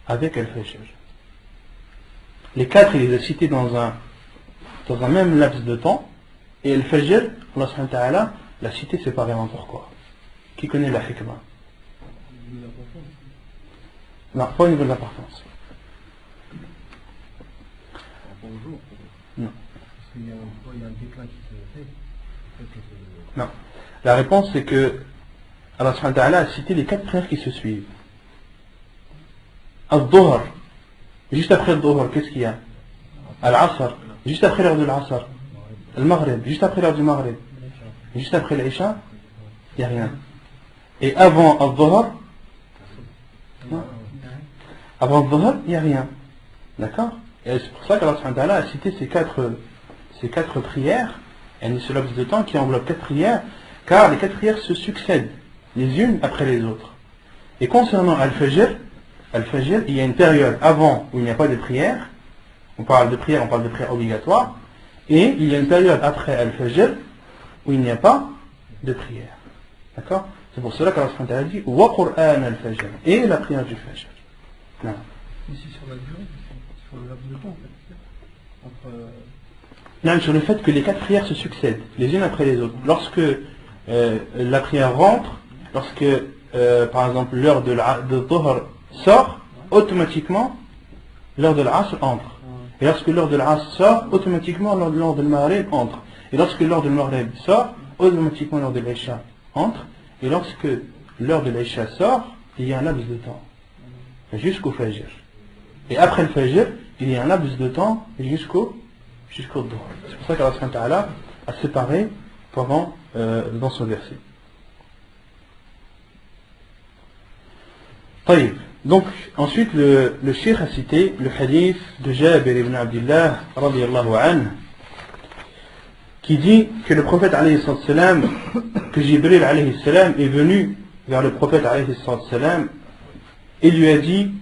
avec Al-Fajr? Les 4 il les a cités dans un même laps de temps, et le Fajr, Allah subhanahu wa ta'ala l'a cité séparément. Pourquoi? Qui connaît la hikmah? Non, pas au niveau de l'appartenance. Non. Parce qu'il y a un déclin qui se fait. Non. La réponse c'est que Allah subhanahu wa ta'ala a cité les 4 prières qui se suivent. Al-Dhuhr, juste après le Dhuhr, qu'est-ce qu'il y a? Al-Asr, juste après l'heure de l'Asr. Al-Maghrib, juste après l'heure du Maghrib. Juste après l'Isha, il n'y a rien. Et avant Al-Dhuhr, avant Al-Dhuhr, il n'y a rien. D'accord? Et c'est pour ça qu'Allah subhanahu wa ta'ala a cité ces quatre prières, et ce laps de temps qui englobe 4 prières, car les 4 prières se succèdent, les unes après les autres. Et concernant Al-Fajr, il y a une période avant où il n'y a pas de prière. On parle de prière obligatoire. Et il y a une période après Al-Fajr où il n'y a pas de prière. D'accord? C'est pour cela qu'Allah subhanahu wa ta'ala dit Wa Qur'an al-Fajr, et la prière du Fajr. Non. Ici sur la durée, sur le laps de temps en fait. Non, sur le fait que les 4 prières se succèdent, les unes après les autres. Lorsque la prière rentre, lorsque par exemple l'heure de Dhuhr sort, automatiquement l'heure de l'Asr entre. Et lorsque l'heure de l'Asr sort, automatiquement l'heure de Maghrib entre. Et lorsque l'heure de Maghrib sort, automatiquement l'heure de l'Isha entre. Et lorsque l'heure de l'Isha sort, il y a un laps de temps jusqu'au Fajr. Et après le Fajr, il y a un laps de temps jusqu'au Dhuhr. C'est pour ça qu'Allah subhanahu wa ta'ala a séparé pendant dans ce verset. طيب. Donc ensuite le cheikh a cité le hadith de Jabir ibn Abdullah radiyallahu anhu qui dit que le prophète alayhi salam, que Jibril alayhi salam est venu vers le prophète alayhi salam et lui a dit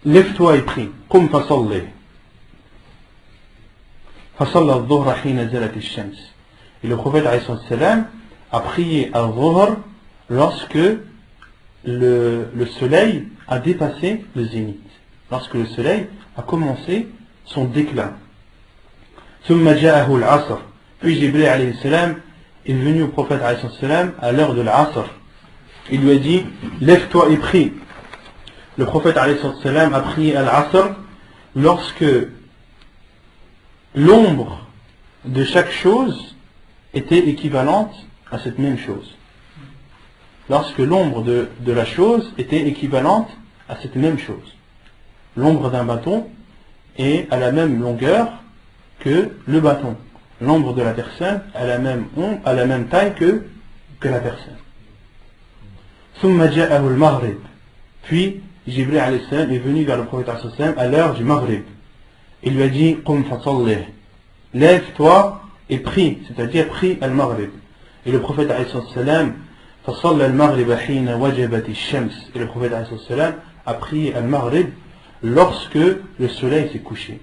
lève-toi et prie, qum fasalli fasalla al-dhuhra hina zalat al-shams. Et le prophète alayhi salam a prié al-dhuhr lorsque le soleil a dépassé le zénith, lorsque le soleil a commencé son déclin. ثم جاءه العصر. Puis Jibril alayhi salam est venu au prophète alayhi salam à l'heure de l'Asr. Il lui a dit lève-toi et prie. Le prophète alayhi salam a prié à l'Asr lorsque l'ombre de chaque chose était équivalente à cette même chose. Lorsque l'ombre de la chose était équivalente à cette même chose. L'ombre d'un bâton est à la même longueur que le bâton. L'ombre de la personne a la même taille que la personne. ثم جاءه المغرب. Puis Jibril alayhi salam est venu vers le prophète alayhi salam à l'heure du Maghrib. Il lui a dit قم فصلي, lève-toi et prie, c'est-à-dire prie al-Maghrib. Et le prophète alayhi salam فصلى المغرب حين وجبت الشمس. Et le prophète alayhi salam a prié al-Maghrib lorsque le soleil s'est couché.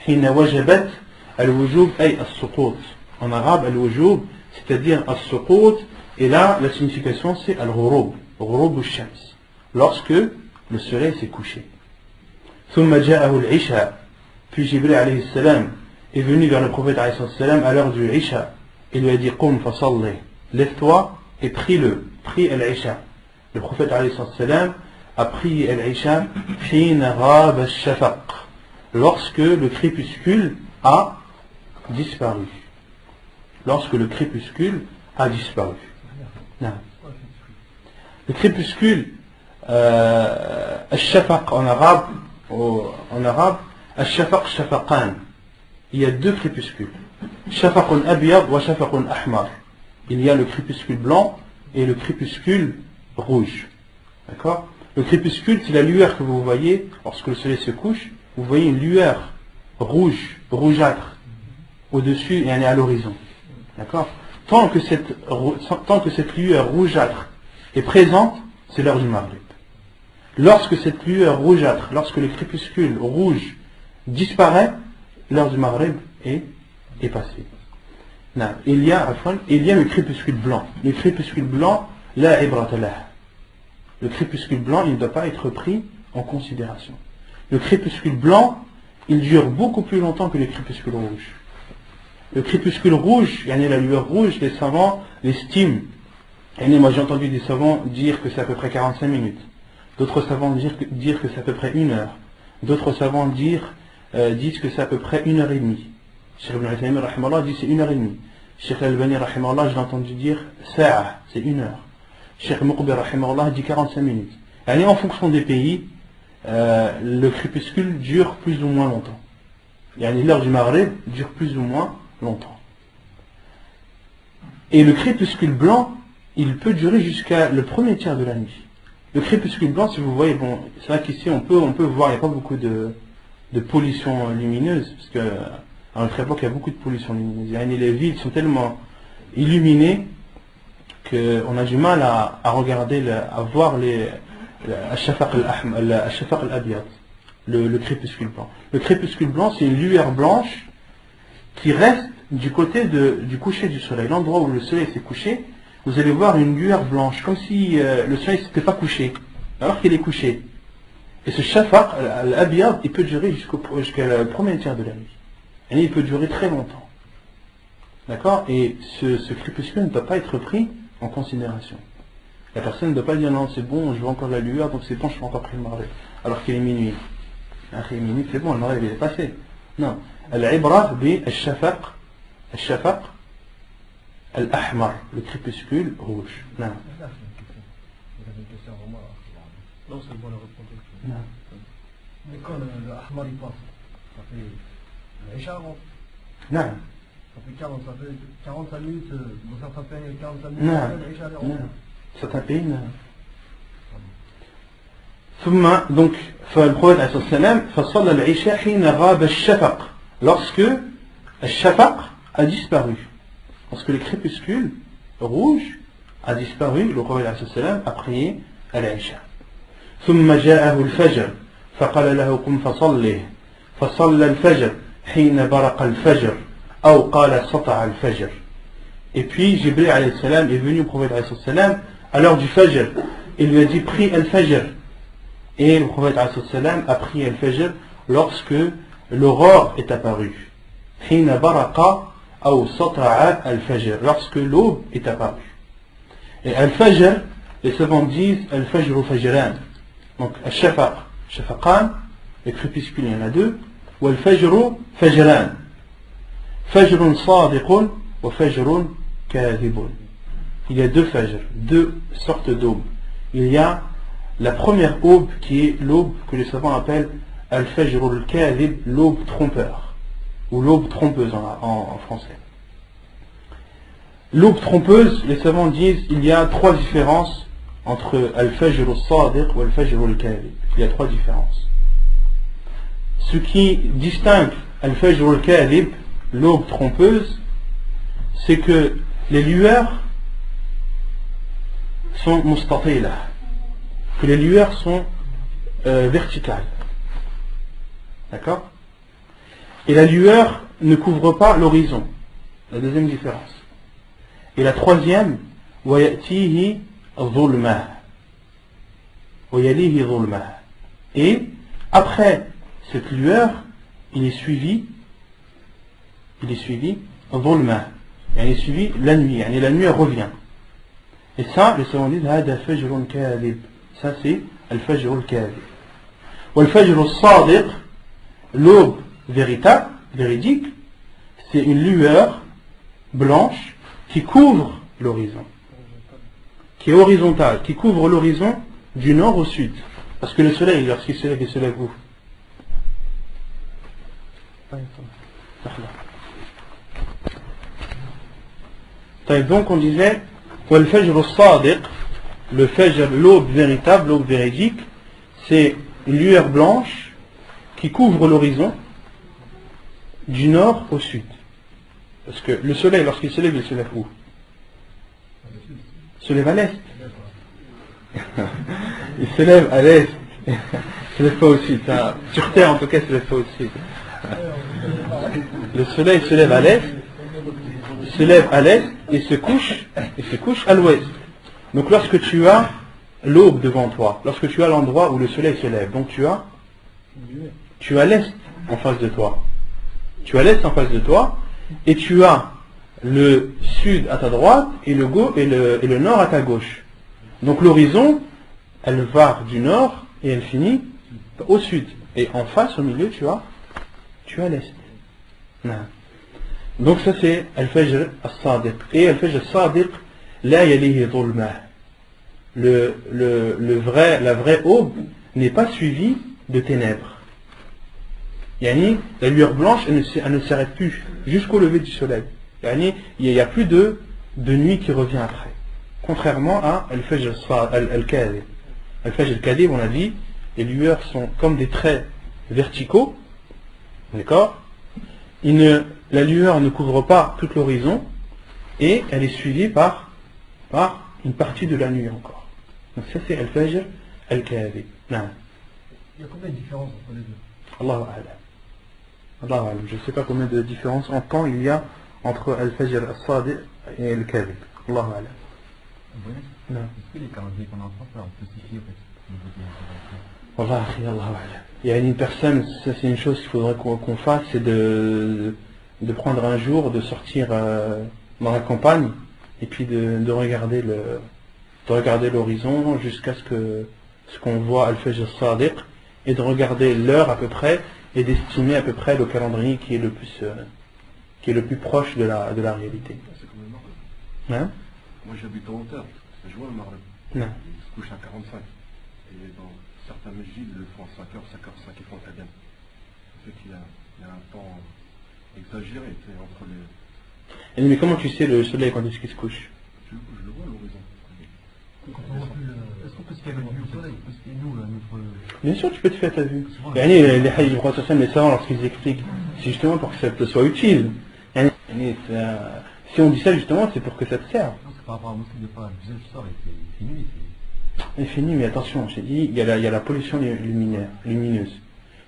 حين وجبت al-wujub ay as-suqut. En arabe al-wujub, c'est-à-dire as-suqut, et là la signification c'est al-ghurub, ghurub al-shams, lorsque le soleil s'est couché. ثم جاءه العشاء. Puis Jibril alayhi salam est venu vers le prophète alayhi salam à l'heure du Isha. Il lui a dit qum fasalli, lève-toi et prie al-Isha. Le prophète alayhi salam a prié al-Isha hina ghab al-shafaq, lorsque le crépuscule a disparu. Lorsque le crépuscule a disparu. Non. Le crépuscule, al-shafaq en arabe, al-shafaq shafaqan. Il y a deux crépuscules. Shafaqun abyad wa shafaqun ahmar. Il y a le crépuscule blanc et le crépuscule rouge. D'accord? Le crépuscule, c'est la lueur que vous voyez lorsque le soleil se couche. Vous voyez une lueur rouge, rougeâtre, au-dessus et à l'horizon. D'accord? Tant que cette lueur rougeâtre est présente, c'est l'heure du Maghrib. Lorsque cette lueur rougeâtre, lorsque le crépuscule rouge disparaît, l'heure du Maghrib est passée. Non, il y a le crépuscule blanc. Le crépuscule blanc, la ibrata lah. Le crépuscule blanc, il ne doit pas être pris en considération. Le crépuscule blanc, il dure beaucoup plus longtemps que le crépuscule rouge. Le crépuscule rouge, la lueur rouge, les savants l'estiment. Moi j'ai entendu des savants dire que c'est à peu près 45 minutes. D'autres savants dire que c'est à peu près 1 heure. D'autres savants disent que c'est à peu près 1 heure et demie. Cheikh Ibn Uthaymin rahimallah dit c'est 1 heure et demie. Cheikh Al-Albani rahimallah, je l'ai entendu dire sa'a, c'est 1 heure. Cheikh Muqbil rahimallah dit 45 minutes. En fonction des pays, le crépuscule dure plus ou moins longtemps. L'heure du Maghrib dure plus ou moins longtemps. Et le crépuscule blanc, il peut durer jusqu'à le premier tiers de la nuit. Le crépuscule blanc, si vous voyez, bon, c'est vrai qu'ici on peut voir, il n'y a pas beaucoup de pollution lumineuse, parce que à notre époque il y a beaucoup de pollution lumineuse. Les villes sont tellement illuminées qu'on a du mal à regarder, à voir al-shafaq al-abyad, le crépuscule blanc. Le crépuscule blanc, c'est une lueur blanche qui reste du côté du coucher du soleil. L'endroit où le soleil s'est couché, vous allez voir une lueur blanche, comme si le soleil ne s'était pas couché, alors qu'il est couché. Et ce shafaq al-abyad, il peut durer jusqu'à le premier tiers de la nuit. Et il peut durer très longtemps. D'accord? Et ce crépuscule ne doit pas être pris en considération. La personne ne doit pas dire non, c'est bon, je veux encore la lueur, donc c'est bon, je peux encore prier le Maghrib. Alors qu'il est minuit. Après minuit, c'est bon, le Maghrib est passé. Non. Al-ibra bi al-shafaq al-ahmar, le crépuscule rouge. Non. Non, c'est bon, la réponse. Non. Mais quand le ahmar il passe, ça fait l'Isha avant. Non. Ça fait 45 minutes, dans certains pays, 45 minutes, Non. l'Isha est Non. Certains pays, non. Donc, le prophète alayhi salam, فصلى العشاء حين غاب الشفق, lorsque الشفق a disparu. Lorsque le crépuscule rouge a disparu, le prophète a prié à l'Aïcha. ثم جاءه الفجر فقال له قم فصله فصلى الفجر حين برق الفجر أو قال سطع الفجر. Et puis Jibril alayhi salam est venu au prophète alayhi salam à l'heure du Fajr. Il lui a dit prie al-Fajr. Et le prophète alayhi salam a prié al-Fajr lorsque l'aurore est apparue. حين برق أو سطع الفجر, lorsque l'aube est apparue. Et al-Fajr, les savants disent al-Fajr ou Fajran. Donc al-Shafaq, Shafaqan, le crépuscule il y en a deux, ou al-Fajr Fajran. Fajrun sadiqun wa Fajrun kadhibun. Il y a deux Fajr, deux sortes d'aubes. Il y a la première aube qui est l'aube que les savants appellent al-Fajr al-Kadhib, l'aube trompeur, ou l'aube trompeuse en français. L'aube trompeuse, les savants disent, il y a trois différences entre al-Fajr al-Sadiq ou al-Fajr al-Kadhib. Il y a trois différences. Ce qui distingue al-Fajr al-Kadhib, l'aube trompeuse, c'est que les lueurs sont mustatila, que les lueurs sont verticales. D'accord? Et la lueur ne couvre pas l'horizon. La deuxième différence. Et la troisième, وَيَأْتِيهِ ظُلْمًا وَيَلِيهِ ظُلْمًا. Et après cette lueur, il est suivi ظُلْمًا, il est suivi la nuit, et la nuit revient. Et ça, les savants disent هذا فجر كاذب. Ça c'est al-Fajr al-Kadhib. Wal-Fajr al-Sadiq, l'aube véritable, véridique, c'est une lueur blanche qui couvre l'horizon, qui est horizontale, qui couvre l'horizon du nord au sud. Parce que le soleil, lorsqu'il se lève, il se lève où? Donc on disait Wal-Fajr al-Sadiq, le Fajr, l'aube véritable, l'aube véridique, c'est une lueur blanche qui couvre l'horizon du nord au sud. Parce que le soleil, lorsqu'il se lève, il se lève où? Il se lève à l'est. Il se lève à l'est. Il se lève pas au sud. Sur Terre, en tout cas, il se lève pas au sud. Le soleil se lève à l'est, et se couche à l'ouest. Donc lorsque tu as l'aube devant toi, lorsque tu as l'endroit où le soleil se lève, donc tu as l'est en face de toi. Tu as l'est en face de toi, et tu as le sud à ta droite et le nord à ta gauche. Donc l'horizon, elle va du nord et elle finit au sud. Et en face, au milieu, tu as l'est. Donc ça c'est al-Fajr al-Sadiq. Et al-Fajr al-Sadiq, la yalihi dhulma. La vraie aube n'est pas suivie de ténèbres. Yani, la lueur blanche, elle ne s'arrête plus jusqu'au lever du soleil. Yani, il n'y a plus de nuit qui revient après. Contrairement à al-Fajr al-Kadhib. Al-Fajr al-Kadhib, on a dit, les lueurs sont comme des traits verticaux. D'accord? La lueur ne couvre pas tout l'horizon et elle est suivie par une partie de la nuit encore. Donc ça c'est al-Fajr al-Kadhib. Il y a combien de différences entre les deux? Allahu a'lam. Je ne sais pas combien de différences en temps il y a entre al-Fajr al-Sadiq et al-Kadhib. Allahu a'lam. Est-ce que les calendriers qu'on a en France, on peut spécifier en fait? Allahu a'lam. Il y a une personne, ça c'est une chose qu'il faudrait qu'on fasse, c'est de prendre un jour, de sortir dans la campagne et puis de regarder l'horizon jusqu'à ce qu'on voit al-Fajr al-Sadiq et de regarder l'heure à peu près et d'estimer à peu près le calendrier qui est le plus proche de la réalité. C'est comme le Maroc. Hein? Moi j'habite en hauteur, je vois le Maroc. Non. Il se couche à 45. Et dans certains masjids, ils le font à 5h, 5h05, ils font très bien. En fait, il y a un temps exagéré entre les... Mais comment tu sais le soleil quand est-ce qu'il se couche? Je le vois à l'horizon. Est-ce qu'on peut se faire une vue au soleil? Parce que nous, notre... Bien sûr, tu peux te faire ta vue. Les hadiths du prophète, les savants, lorsqu'ils expliquent, c'est justement pour que ça te soit utile. Si on dit ça justement, c'est pour que ça te serve. Non, c'est par rapport à la mosquée de pas, le deuxième soir, c'est nuit. Il fait nuit, mais attention, j'ai dit, il y a la pollution lumineuse.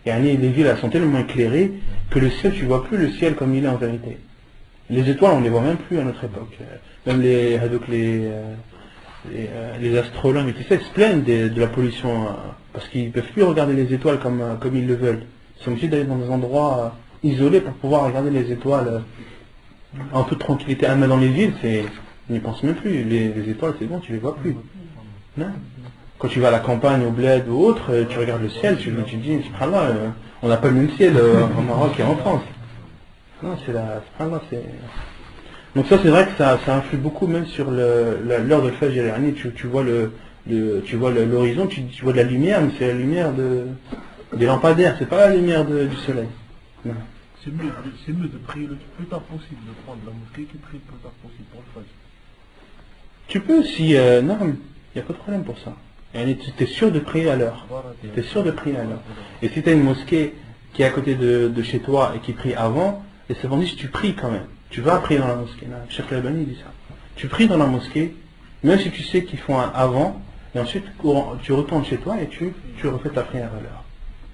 Les villes elles sont tellement éclairées que le ciel, tu vois plus le ciel comme il est en vérité. Les étoiles, on les voit même plus à notre époque. Même les astronomes et tout ça, ils se plaignent de la pollution parce qu'ils peuvent plus regarder les étoiles comme ils le veulent. Ils sont obligés d'aller dans des endroits isolés pour pouvoir regarder les étoiles en toute tranquillité. Mais dans les villes, on n'y pense même plus. Les étoiles, c'est bon, tu les vois plus. Non. Quand tu vas à la campagne, au bled ou autre, tu regardes le ciel, tu te dis, subhanallah, on n'a pas le même ciel au Maroc et en France. Non, subhanallah, donc ça, c'est vrai que ça influe beaucoup même sur l'heure de Fajr. Tu vois l'horizon, tu vois de la lumière, mais c'est la lumière des lampadaires, c'est pas la lumière du soleil. Non. C'est mieux de prier le plus tard possible, de prendre la mosquée qui prie le plus tard possible pour le Fajr. Tu peux si... non, il n'y a pas de problème pour ça. Tu es sûr de prier à l'heure. Tu es sûr de prier à l'heure. Et si tu as une mosquée qui est à côté de chez toi et qui prie avant, les savants disent tu pries quand même. Tu vas prier dans la mosquée. Cheikh Al-Albani dit ça. Tu pries dans la mosquée, même si tu sais qu'ils font un avant, et ensuite tu retournes chez toi et tu refais ta prière à l'heure.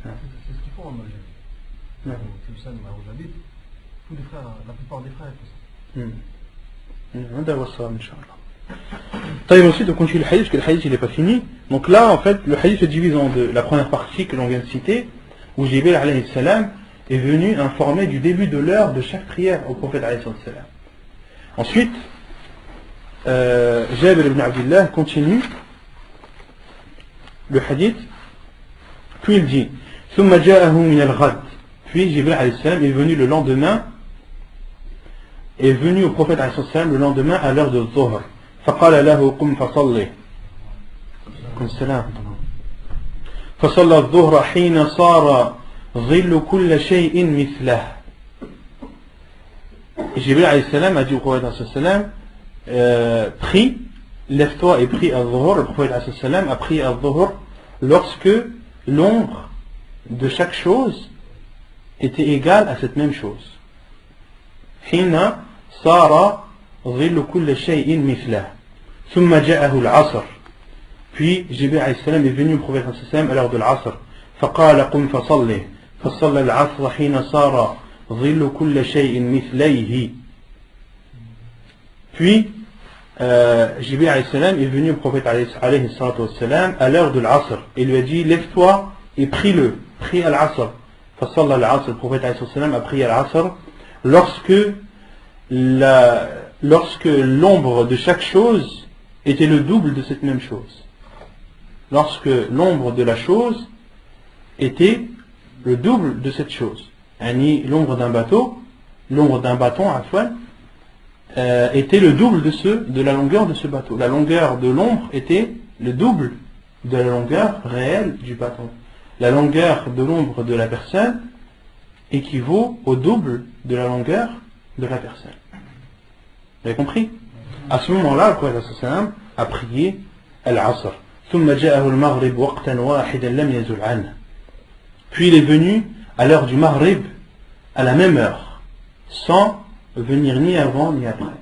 C'est ce qu'ils font en Algérie. C'est le sein où j'habite. Tous les frères, la plupart des frères font ça. Ensuite on continue le hadith parce que le hadith il n'est pas fini. Donc là en fait le hadith se divise en deux. La première partie que l'on vient de citer où Jibril alayhi salam est venu informer du début de l'heure de chaque prière au prophète alayhi salam. Ensuite Jabir ibn Abdullah continue le hadith, puis il dit ثم جاءه من الغد. Puis Jibril alayhi salam est venu au prophète alayhi salam le lendemain à l'heure de Dhuhr. فقال له قم فصلي فصلى الظهر حين صار ظل كل شيء مثله. Jibril alayhi salam a dit au prophète alayhi salam prie, lève-toi et prie al-Dhuhr. Le prophète alayhi salam a prié al-Dhuhr lorsque l'ombre de chaque chose était égale à cette même chose. حين صار ظل كل شيء مثله ثم جاءه العصر. Puis Jibril alayhi salam est venu au prophète alayhi salam à l'heure de l'Asr. فقال قم فصلي فصلى العصر حين صار ظل كل شيء مثليه. Puis Jibril alayhi salam est venu au prophète alayhi salam à l'heure de l'Asr et lui a dit lève-toi et prie al-Asr. فصلى العصر. Le prophète alayhi salam a prié al-Asr lorsque l'ombre de chaque chose était le double de cette même chose. Lorsque l'ombre de la chose était le double de cette chose. L'ombre d'un bâton était le double de la longueur de ce bateau. La longueur de l'ombre était le double de la longueur réelle du bâton. La longueur de l'ombre de la personne équivaut au double de la longueur de la personne. Vous avez compris? À ce moment-là, le prophète a prié al-Asr. Puis il est venu à l'heure du Maghrib à la même heure, sans venir ni avant ni après.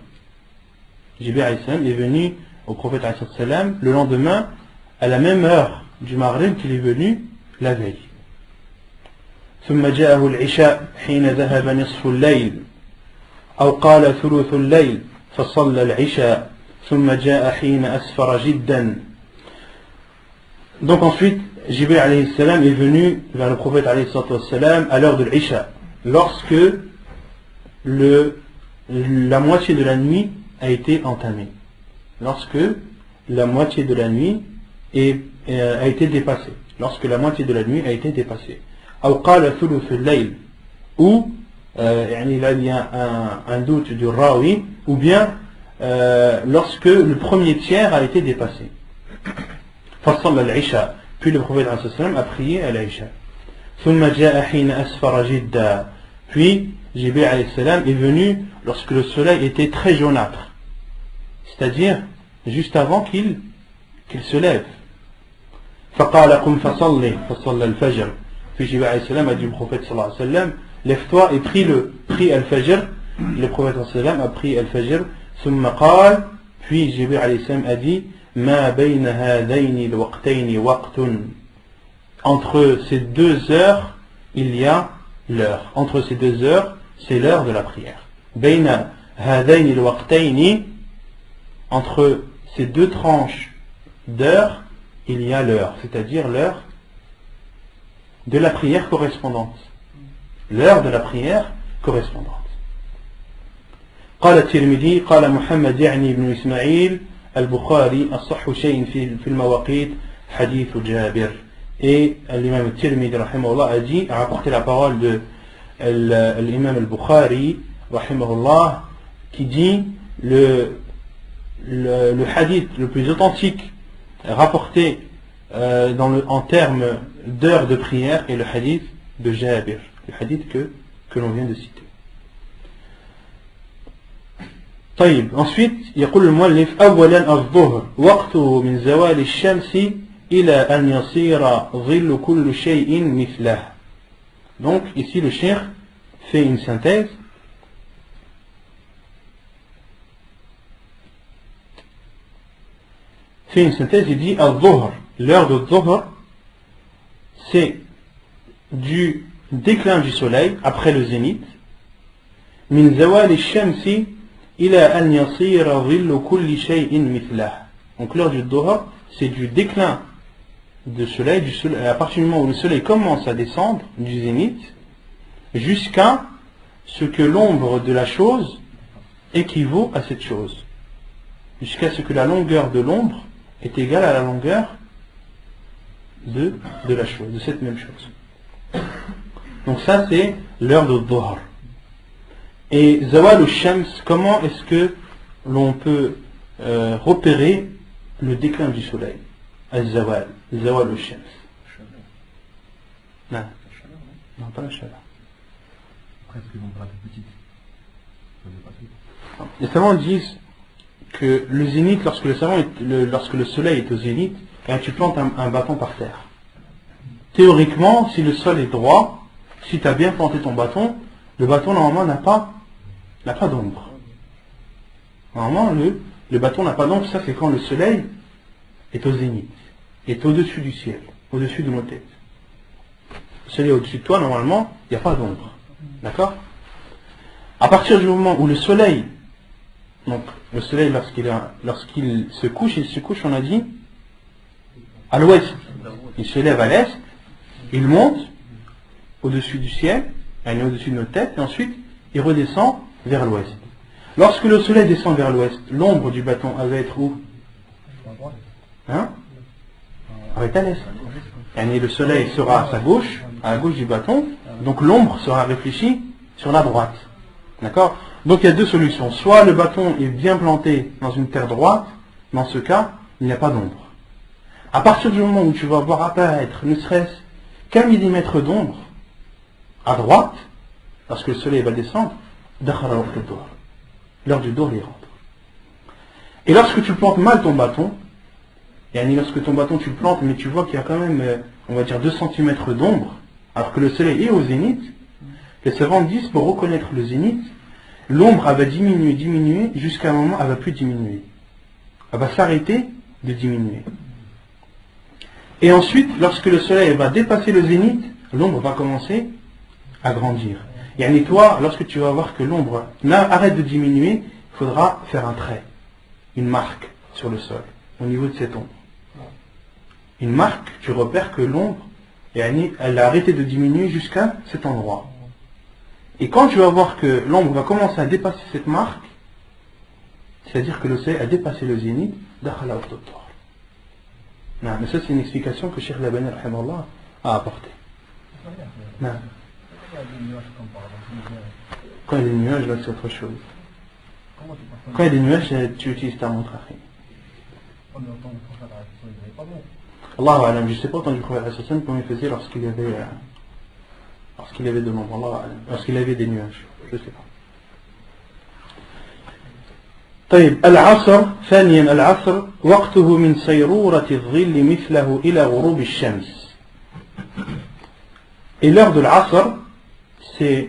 Jibril alayhi salam est venu au prophète alayhi salam le lendemain à la même heure du Maghrib qu'il est venu la veille. ثم جاءه العشاء حين ذهب نصف الليل أو قال ثلث الليل فصلى العشاء ثم جاء حين أسفر جدا. Donc ensuite Jibril alayhi salam est venu vers le prophète alayhi salam à l'heure de l'Isha, lorsque la moitié de la nuit a été entamée, lorsque la moitié de la nuit a été dépassée, أو قال ثلث الليل, ou là il y a un doute du rawi, ou bien lorsque le premier tiers a été dépassé. فصلى العشاء. Puis le prophète a prié à l'Isha. ثم جاء حين أسفر جدا. Puis Jibril alayhi salam est venu lorsque le soleil était très jaunâtre, c'est-à-dire juste avant qu'il se lève. فقال قم فصلي فصلى الفجر. Puis Jibril alayhi salam a dit au prophète sallallahu alayhi wa sallam lève-toi et prie al-Fajr. le prophète sallam a pris al-fajr, ثم قال, puis Jibril alayhi salam a dit, ما بين هذين الوقتين وقت, entre ces deux heures il y a l'heure. Entre ces deux heures, c'est l'heure de la prière. بين هذين الوقتين, entre ces deux tranches d'heures, il y a l'heure, c'est-à-dire l'heure de la prière correspondante. L'heure de la prière correspondante. قال الترمذي قال محمد يعني بن إسماعيل البخاري الصح شيء في المواقيت حديث جابر. Et l'imam al-Tirmidhi rahimahullah a rapporté la parole de l'imam al-Bukhari rahimahullah qui dit le hadith le plus authentique rapporté en termes d'heures de prière est le hadith de Jabir, le hadith que l'on vient de citer. طيب, ensuite يقول المؤلف أولا الظهر وقته من زوال الشمس إلى أن يصير ظل كل شيء مثله. Donc ici le cheikh fait une synthèse. Il dit al-dhuhr, l'heure de dhuhr, c'est du déclin du soleil après le zénith, min zawal ash-shamsi ila an yasira dhillu kulli shay'in mithlah. Donc l'heure du dhuhr, c'est du déclin du soleil, à partir du moment où le soleil commence à descendre du zénith, jusqu'à ce que l'ombre de la chose équivaut à cette chose, jusqu'à ce que la longueur de l'ombre est égale à la longueur de la chose, de cette même chose. Donc ça c'est l'heure de dhuhr. Et zawal al-shams, comment est-ce que l'on peut repérer le déclin du soleil? Al-zawal, zawal al-shams. Non, non, pas la chaleur. Presque ils vont paraître petites. Les savants disent que le zénith, lorsque le soleil est au zénith, tu plantes un bâton par terre. Théoriquement, si le sol est droit, si tu as bien planté ton bâton, le bâton normalement n'a pas d'ombre. Normalement, le bâton n'a pas d'ombre, ça c'est quand le soleil est au zénith, est au-dessus du ciel, au-dessus de nos têtes. Le soleil est au-dessus de toi, normalement, il n'y a pas d'ombre. D'accord? À partir du moment où le soleil, donc le soleil lorsqu'il se couche, on a dit, à l'ouest. Il se lève à l'est, il monte au-dessus du ciel, il est au-dessus de notre tête, et ensuite il redescend vers l'ouest. Lorsque le soleil descend vers l'ouest, l'ombre du bâton elle va être où? Hein? Elle va être à l'est. Et le soleil sera à sa gauche, à la gauche du bâton, donc l'ombre sera réfléchie sur la droite. D'accord? Donc il y a deux solutions. Soit le bâton est bien planté dans une terre droite, dans ce cas, il n'y a pas d'ombre. À partir du moment où tu vas voir apparaître ne serait-ce qu'un millimètre d'ombre à droite, parce que le soleil va descendre, l'heure du dhuhr y rentre. Et lorsque tu plantes mal ton bâton, lorsque ton bâton tu le plantes, mais tu vois qu'il y a quand même, on va dire 2 cm d'ombre, alors que le soleil est au zénith, les savants disent pour reconnaître le zénith, l'ombre elle va diminuer, jusqu'à un moment elle va plus diminuer. Elle va s'arrêter de diminuer. Et ensuite, lorsque le soleil va dépasser le zénith, l'ombre va commencer à grandir. Et toi, lorsque tu vas voir que l'ombre arrête de diminuer, il faudra faire un trait, une marque sur le sol, au niveau de cette ombre. Une marque, tu repères que l'ombre, elle a arrêté de diminuer jusqu'à cet endroit. Et quand tu vas voir que l'ombre va commencer à dépasser cette marque, c'est-à-dire que le soleil a dépassé le zénith, dakhala al-dhuhr. Non, mais ça c'est une explication que Cheikh Al-Albani a apportée. Non. Quand il y a des nuages, là c'est autre chose. Quand il y a des nuages, tu utilises ta montre. Allahu alam, je ne sais pas autant du prophète comment il faisait lorsqu'il y avait de l'ombre, Allahu alam, lorsqu'il avait des nuages, je ne sais pas. طيب العصر ثانيا العصر وقته من صيرورة الظل مثله إلى غروب الشمس. Et l'heure de l'Asr, c'est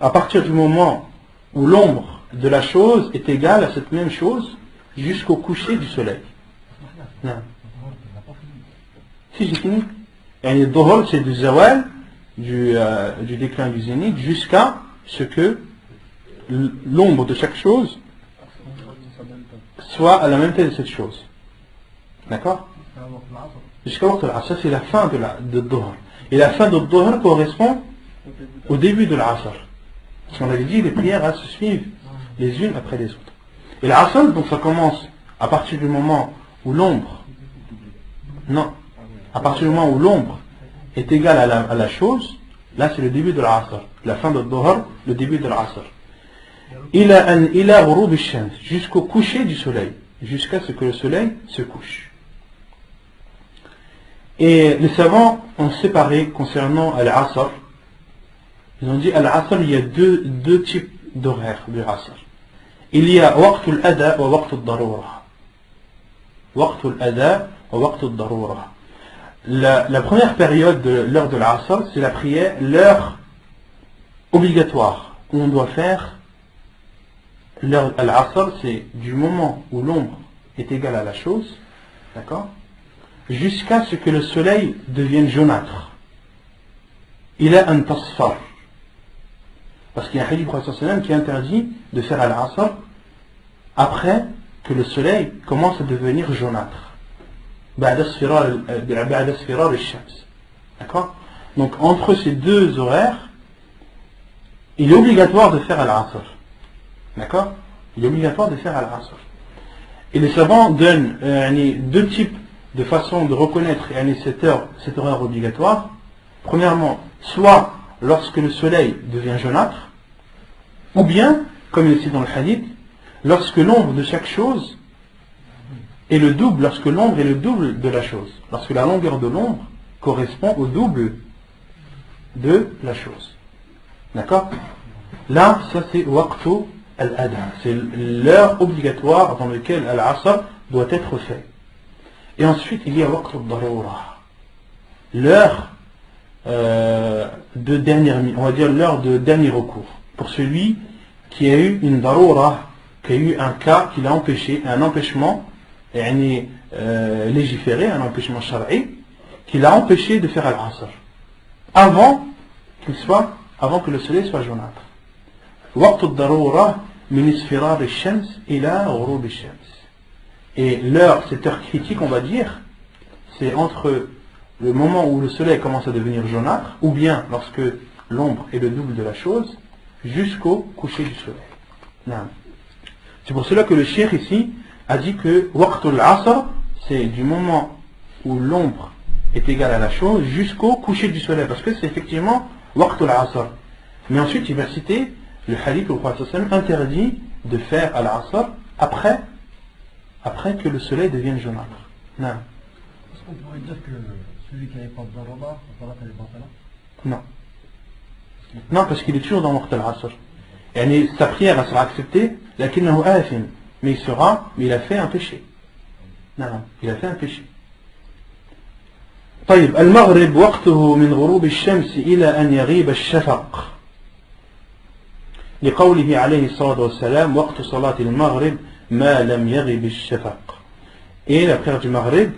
à partir du moment où l'ombre de la chose est égale à cette même chose jusqu'au coucher du soleil. Non. Si j'ai fini. Et le Dhuhr, c'est du zawal, du déclin du zénith, jusqu'à ce que l'ombre de chaque chose soit à la même taille de cette chose. D'accord? Jusqu'à Waqt al-Asr, ça c'est la fin de Dhuhr. Et la fin de Dhuhr correspond au début de l'Asr. Parce qu'on avait dit, les prières se suivent les unes après les autres. Et l'Asr, donc ça commence à partir du moment où l'ombre, non, à partir du moment où l'ombre est égale à la chose, là c'est le début de l'Asr. La fin de Dhuhr, le début de l'Asr. Ila ghurub ash-shams, jusqu'au coucher du soleil, jusqu'à ce que le soleil se couche. Et les savants ont séparé concernant Al-Asr. Ils ont dit Al-Asr, il y a deux types d'horaires du Asr. Il y a Waqt al-Ada wa Waqt al-Darura. Waqt al-Ada wa Waqt al-Darura. La première période de l'heure de l'Asr, c'est la prière, l'heure obligatoire, où on doit faire l'heure Al-Asr, c'est du moment où l'ombre est égale à la chose, d'accord, jusqu'à ce que le soleil devienne jaunâtre. Il a un tasfar. Parce qu'il y a un hadith du Prophète sallam qui interdit de faire Al-Asr après que le soleil commence à devenir jaunâtre. Ba'da sfirar al-shams. D'accord? Donc entre ces deux horaires, il est obligatoire de faire Al-Asr. D'accord? Il est obligatoire de faire Al-Asr. Et les savants donnent deux types de façons de reconnaître cette horaire obligatoire. Premièrement, soit lorsque le soleil devient jaunâtre, ou bien, comme il est dit dans le hadith, lorsque l'ombre de chaque chose est le double, lorsque l'ombre est le double de la chose, lorsque la longueur de l'ombre correspond au double de la chose. D'accord? Là, ça c'est waqtu al-ada, c'est l'heure obligatoire dans laquelle al-asr doit être fait. Et ensuite, il y a waqtu al-darura, l'heure de dernière, on va dire l'heure de dernier recours, pour celui qui a eu une darura, qui a eu un cas qui l'a empêché, un empêchement légiféré, un empêchement shara'i, qui l'a empêché de faire al-asr avant que le soleil soit jaunâtre. Waqt al-darura min isfirar al-shams ila ghurub al-shams. Et l'heure, cette heure critique, on va dire, c'est entre le moment où le soleil commence à devenir jaunâtre, ou bien lorsque l'ombre est le double de la chose, jusqu'au coucher du soleil. Non. C'est pour cela que le cheikh ici a dit que Waqt al-Asr, c'est du moment où l'ombre est égale à la chose jusqu'au coucher du soleil, parce que c'est effectivement Waqt al-Asr. Mais ensuite il va citer le hadith où le Prophète interdit de faire al-Asr après que le soleil devienne jaunâtre. Non. Est-ce qu'on pourrait dire que celui qui n'avait pas de darura, sa salat elle est batala? Non. Non, parce qu'il est toujours dans Waqt al-Asr. Et sa prière elle sera acceptée, lakinnahu athim, mais il a fait un péché. Non, il a fait un péché. طيب المغرب وقته من غروب الشمس إلى أن يغيب الشفق لقوله عليه الصلاة والسلام وقت صلاة المغرب ما لم يغب الشفق. Et la prière du Maghrib,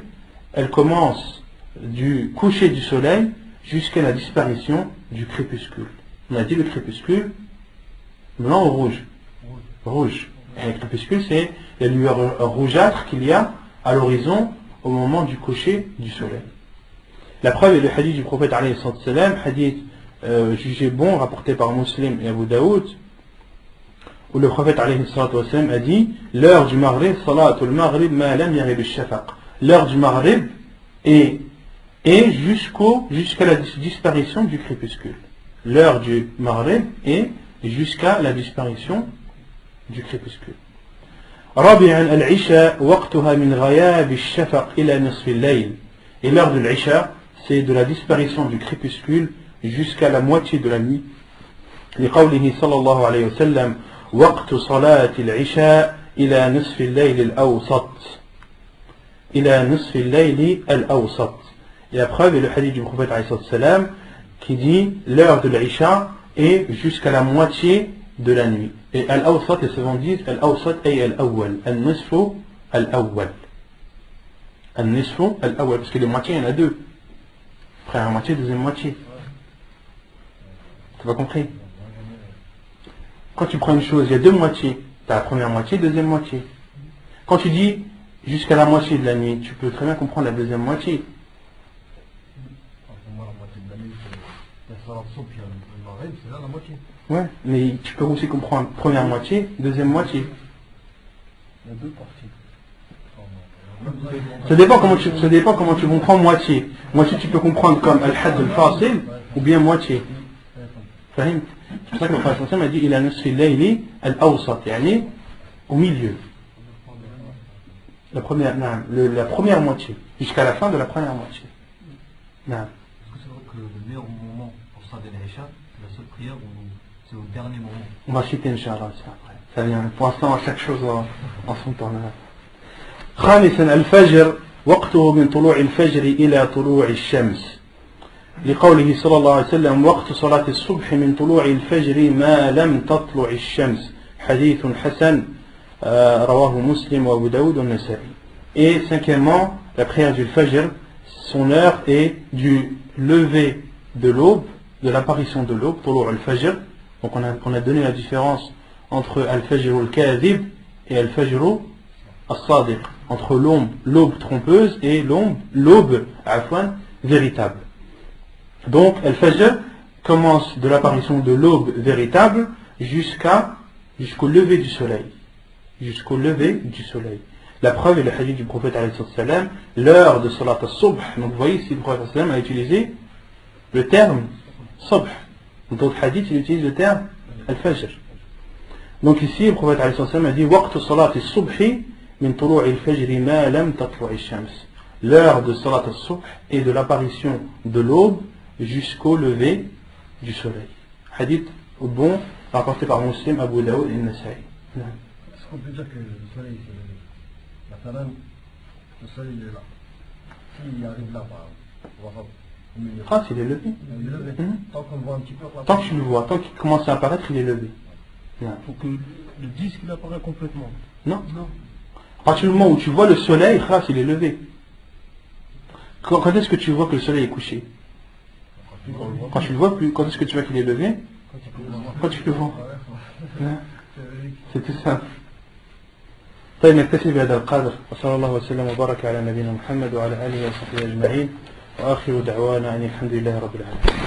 elle commence du coucher du soleil jusqu'à la disparition du crépuscule. On a dit le crépuscule, blanc ou rouge? Rouge. Et le crépuscule, c'est la lueur rougeâtre qu'il y a à l'horizon au moment du coucher du soleil. La preuve est le hadith du prophète alayhi salam, hadith jugé bon, rapporté par Muslim et Abu Daoud, où le prophète alayhi salam a dit l'heure du Maghrib, salatul Maghrib ma lam yaghib al-shafaq. L'heure du Maghrib est jusqu'à la disparition du crépuscule. L'heure du Maghrib est jusqu'à la disparition du crépuscule. رابعا العشاء وقتها من غياب الشفق إلى نصف الليل. Et l'heure de l'Isha, c'est de la disparition du crépuscule jusqu'à la moitié de la nuit. لقوله صلى الله عليه وسلم وقت صلاة العشاء إلى نصف الليل الأوسط. إلى نصف الليل الأوسط. Et la preuve est le hadith du prophète alayhi salam qui dit l'heure de l'Isha est jusqu'à la moitié de la nuit. Et al-awsat, les savants disent al-awsat ay al-awwal, al-nisfu al-awwal. Al-nisfu al-awwal, parce que les moitiés, il y en a deux. Première moitié, deuxième moitié. Tu as compris? Quand tu prends une chose, il y a deux moitiés. Tu as la première moitié, deuxième moitié. Quand tu dis jusqu'à la moitié de la nuit, tu peux très bien comprendre la deuxième moitié. Pour moi, la moitié de la nuit, c'est la soupe, il y a le marais, c'est là la moitié. Ouais, mais tu peux aussi comprendre première moitié, deuxième moitié. Il y a deux parties. Ça dépend comment tu comprends moitié. Moitié, tu peux comprendre comme al-hadd al-fasil ou bien moitié. Fahim? C'est pour ça que le Prophète a dit il a nisfi al-layli al-awsat, yani au milieu. La première moitié, jusqu'à la fin de la première moitié. Non. Est-ce que c'est vrai que le meilleur moment pour ça de l'Isha, c'est la seule prière où c'est au dernier moment? On va citer Inch'Allah ça après. Ça vient. Pour l'instant, chaque chose en son temps. خامسا الفجر وقته من طلوع الفجر إلى طلوع الشمس لقوله صلى الله عليه وسلم وقت صلاة الصبح من طلوع الفجر ما لم تطلع الشمس حديث حسن رواه مسلم وأبو داود والنسائي. Et cinquièmement, la prière du Fajr, son heure est du lever de l'aube, de l'apparition de l'aube, طلوع الفجر. Donc on a donné la différence entre al-Fajr al-Kadhib et al-Fajr al-Sadiq, entre l'aube trompeuse et l'aube véritable. Donc al-Fajr commence de l'apparition de l'aube véritable jusqu'au lever du soleil. Jusqu'au lever du soleil. La preuve est le hadith du prophète alayhi salam, l'heure de salat al-subh. Donc vous voyez ici le prophète sallam a utilisé le terme subh. Dans d'autres hadiths il utilise le terme al-Fajr. Donc ici le prophète alayhi salam a dit waqtu salat al-subhi min tulu' al-fajr ma lam tatlu' al-shams. L'heure de salat al-subh est de l'apparition de l'aube jusqu'au lever du soleil. Hadith bon rapporté par Muslim, Abu Daoud et Nasa'i. Est-ce qu'on peut dire que le soleil s'est levé? La Salam, le soleil est là. S'il arrive là, par exemple, au milieu. Ah, s'il est levé. Il est levé. Tant qu'on voit un petit peu. Tant que tu le vois, tant qu'il commence à apparaître, il est levé. Il faut que le disque il apparaît complètement. Non. À partir du moment où tu vois le soleil, il est levé. Quand est-ce que tu vois que le soleil est couché? Quand tu le vois plus. Quand est-ce que tu vois qu'il est levé? Quand tu le vois. C'est tout simple. طيب نكتفي بهذا القدر وصلى الله وسلم وبارك على نبينا محمد وعلى آله وصحبه أجمعين وآخر دعوانا أن الحمد لله رب العالمين.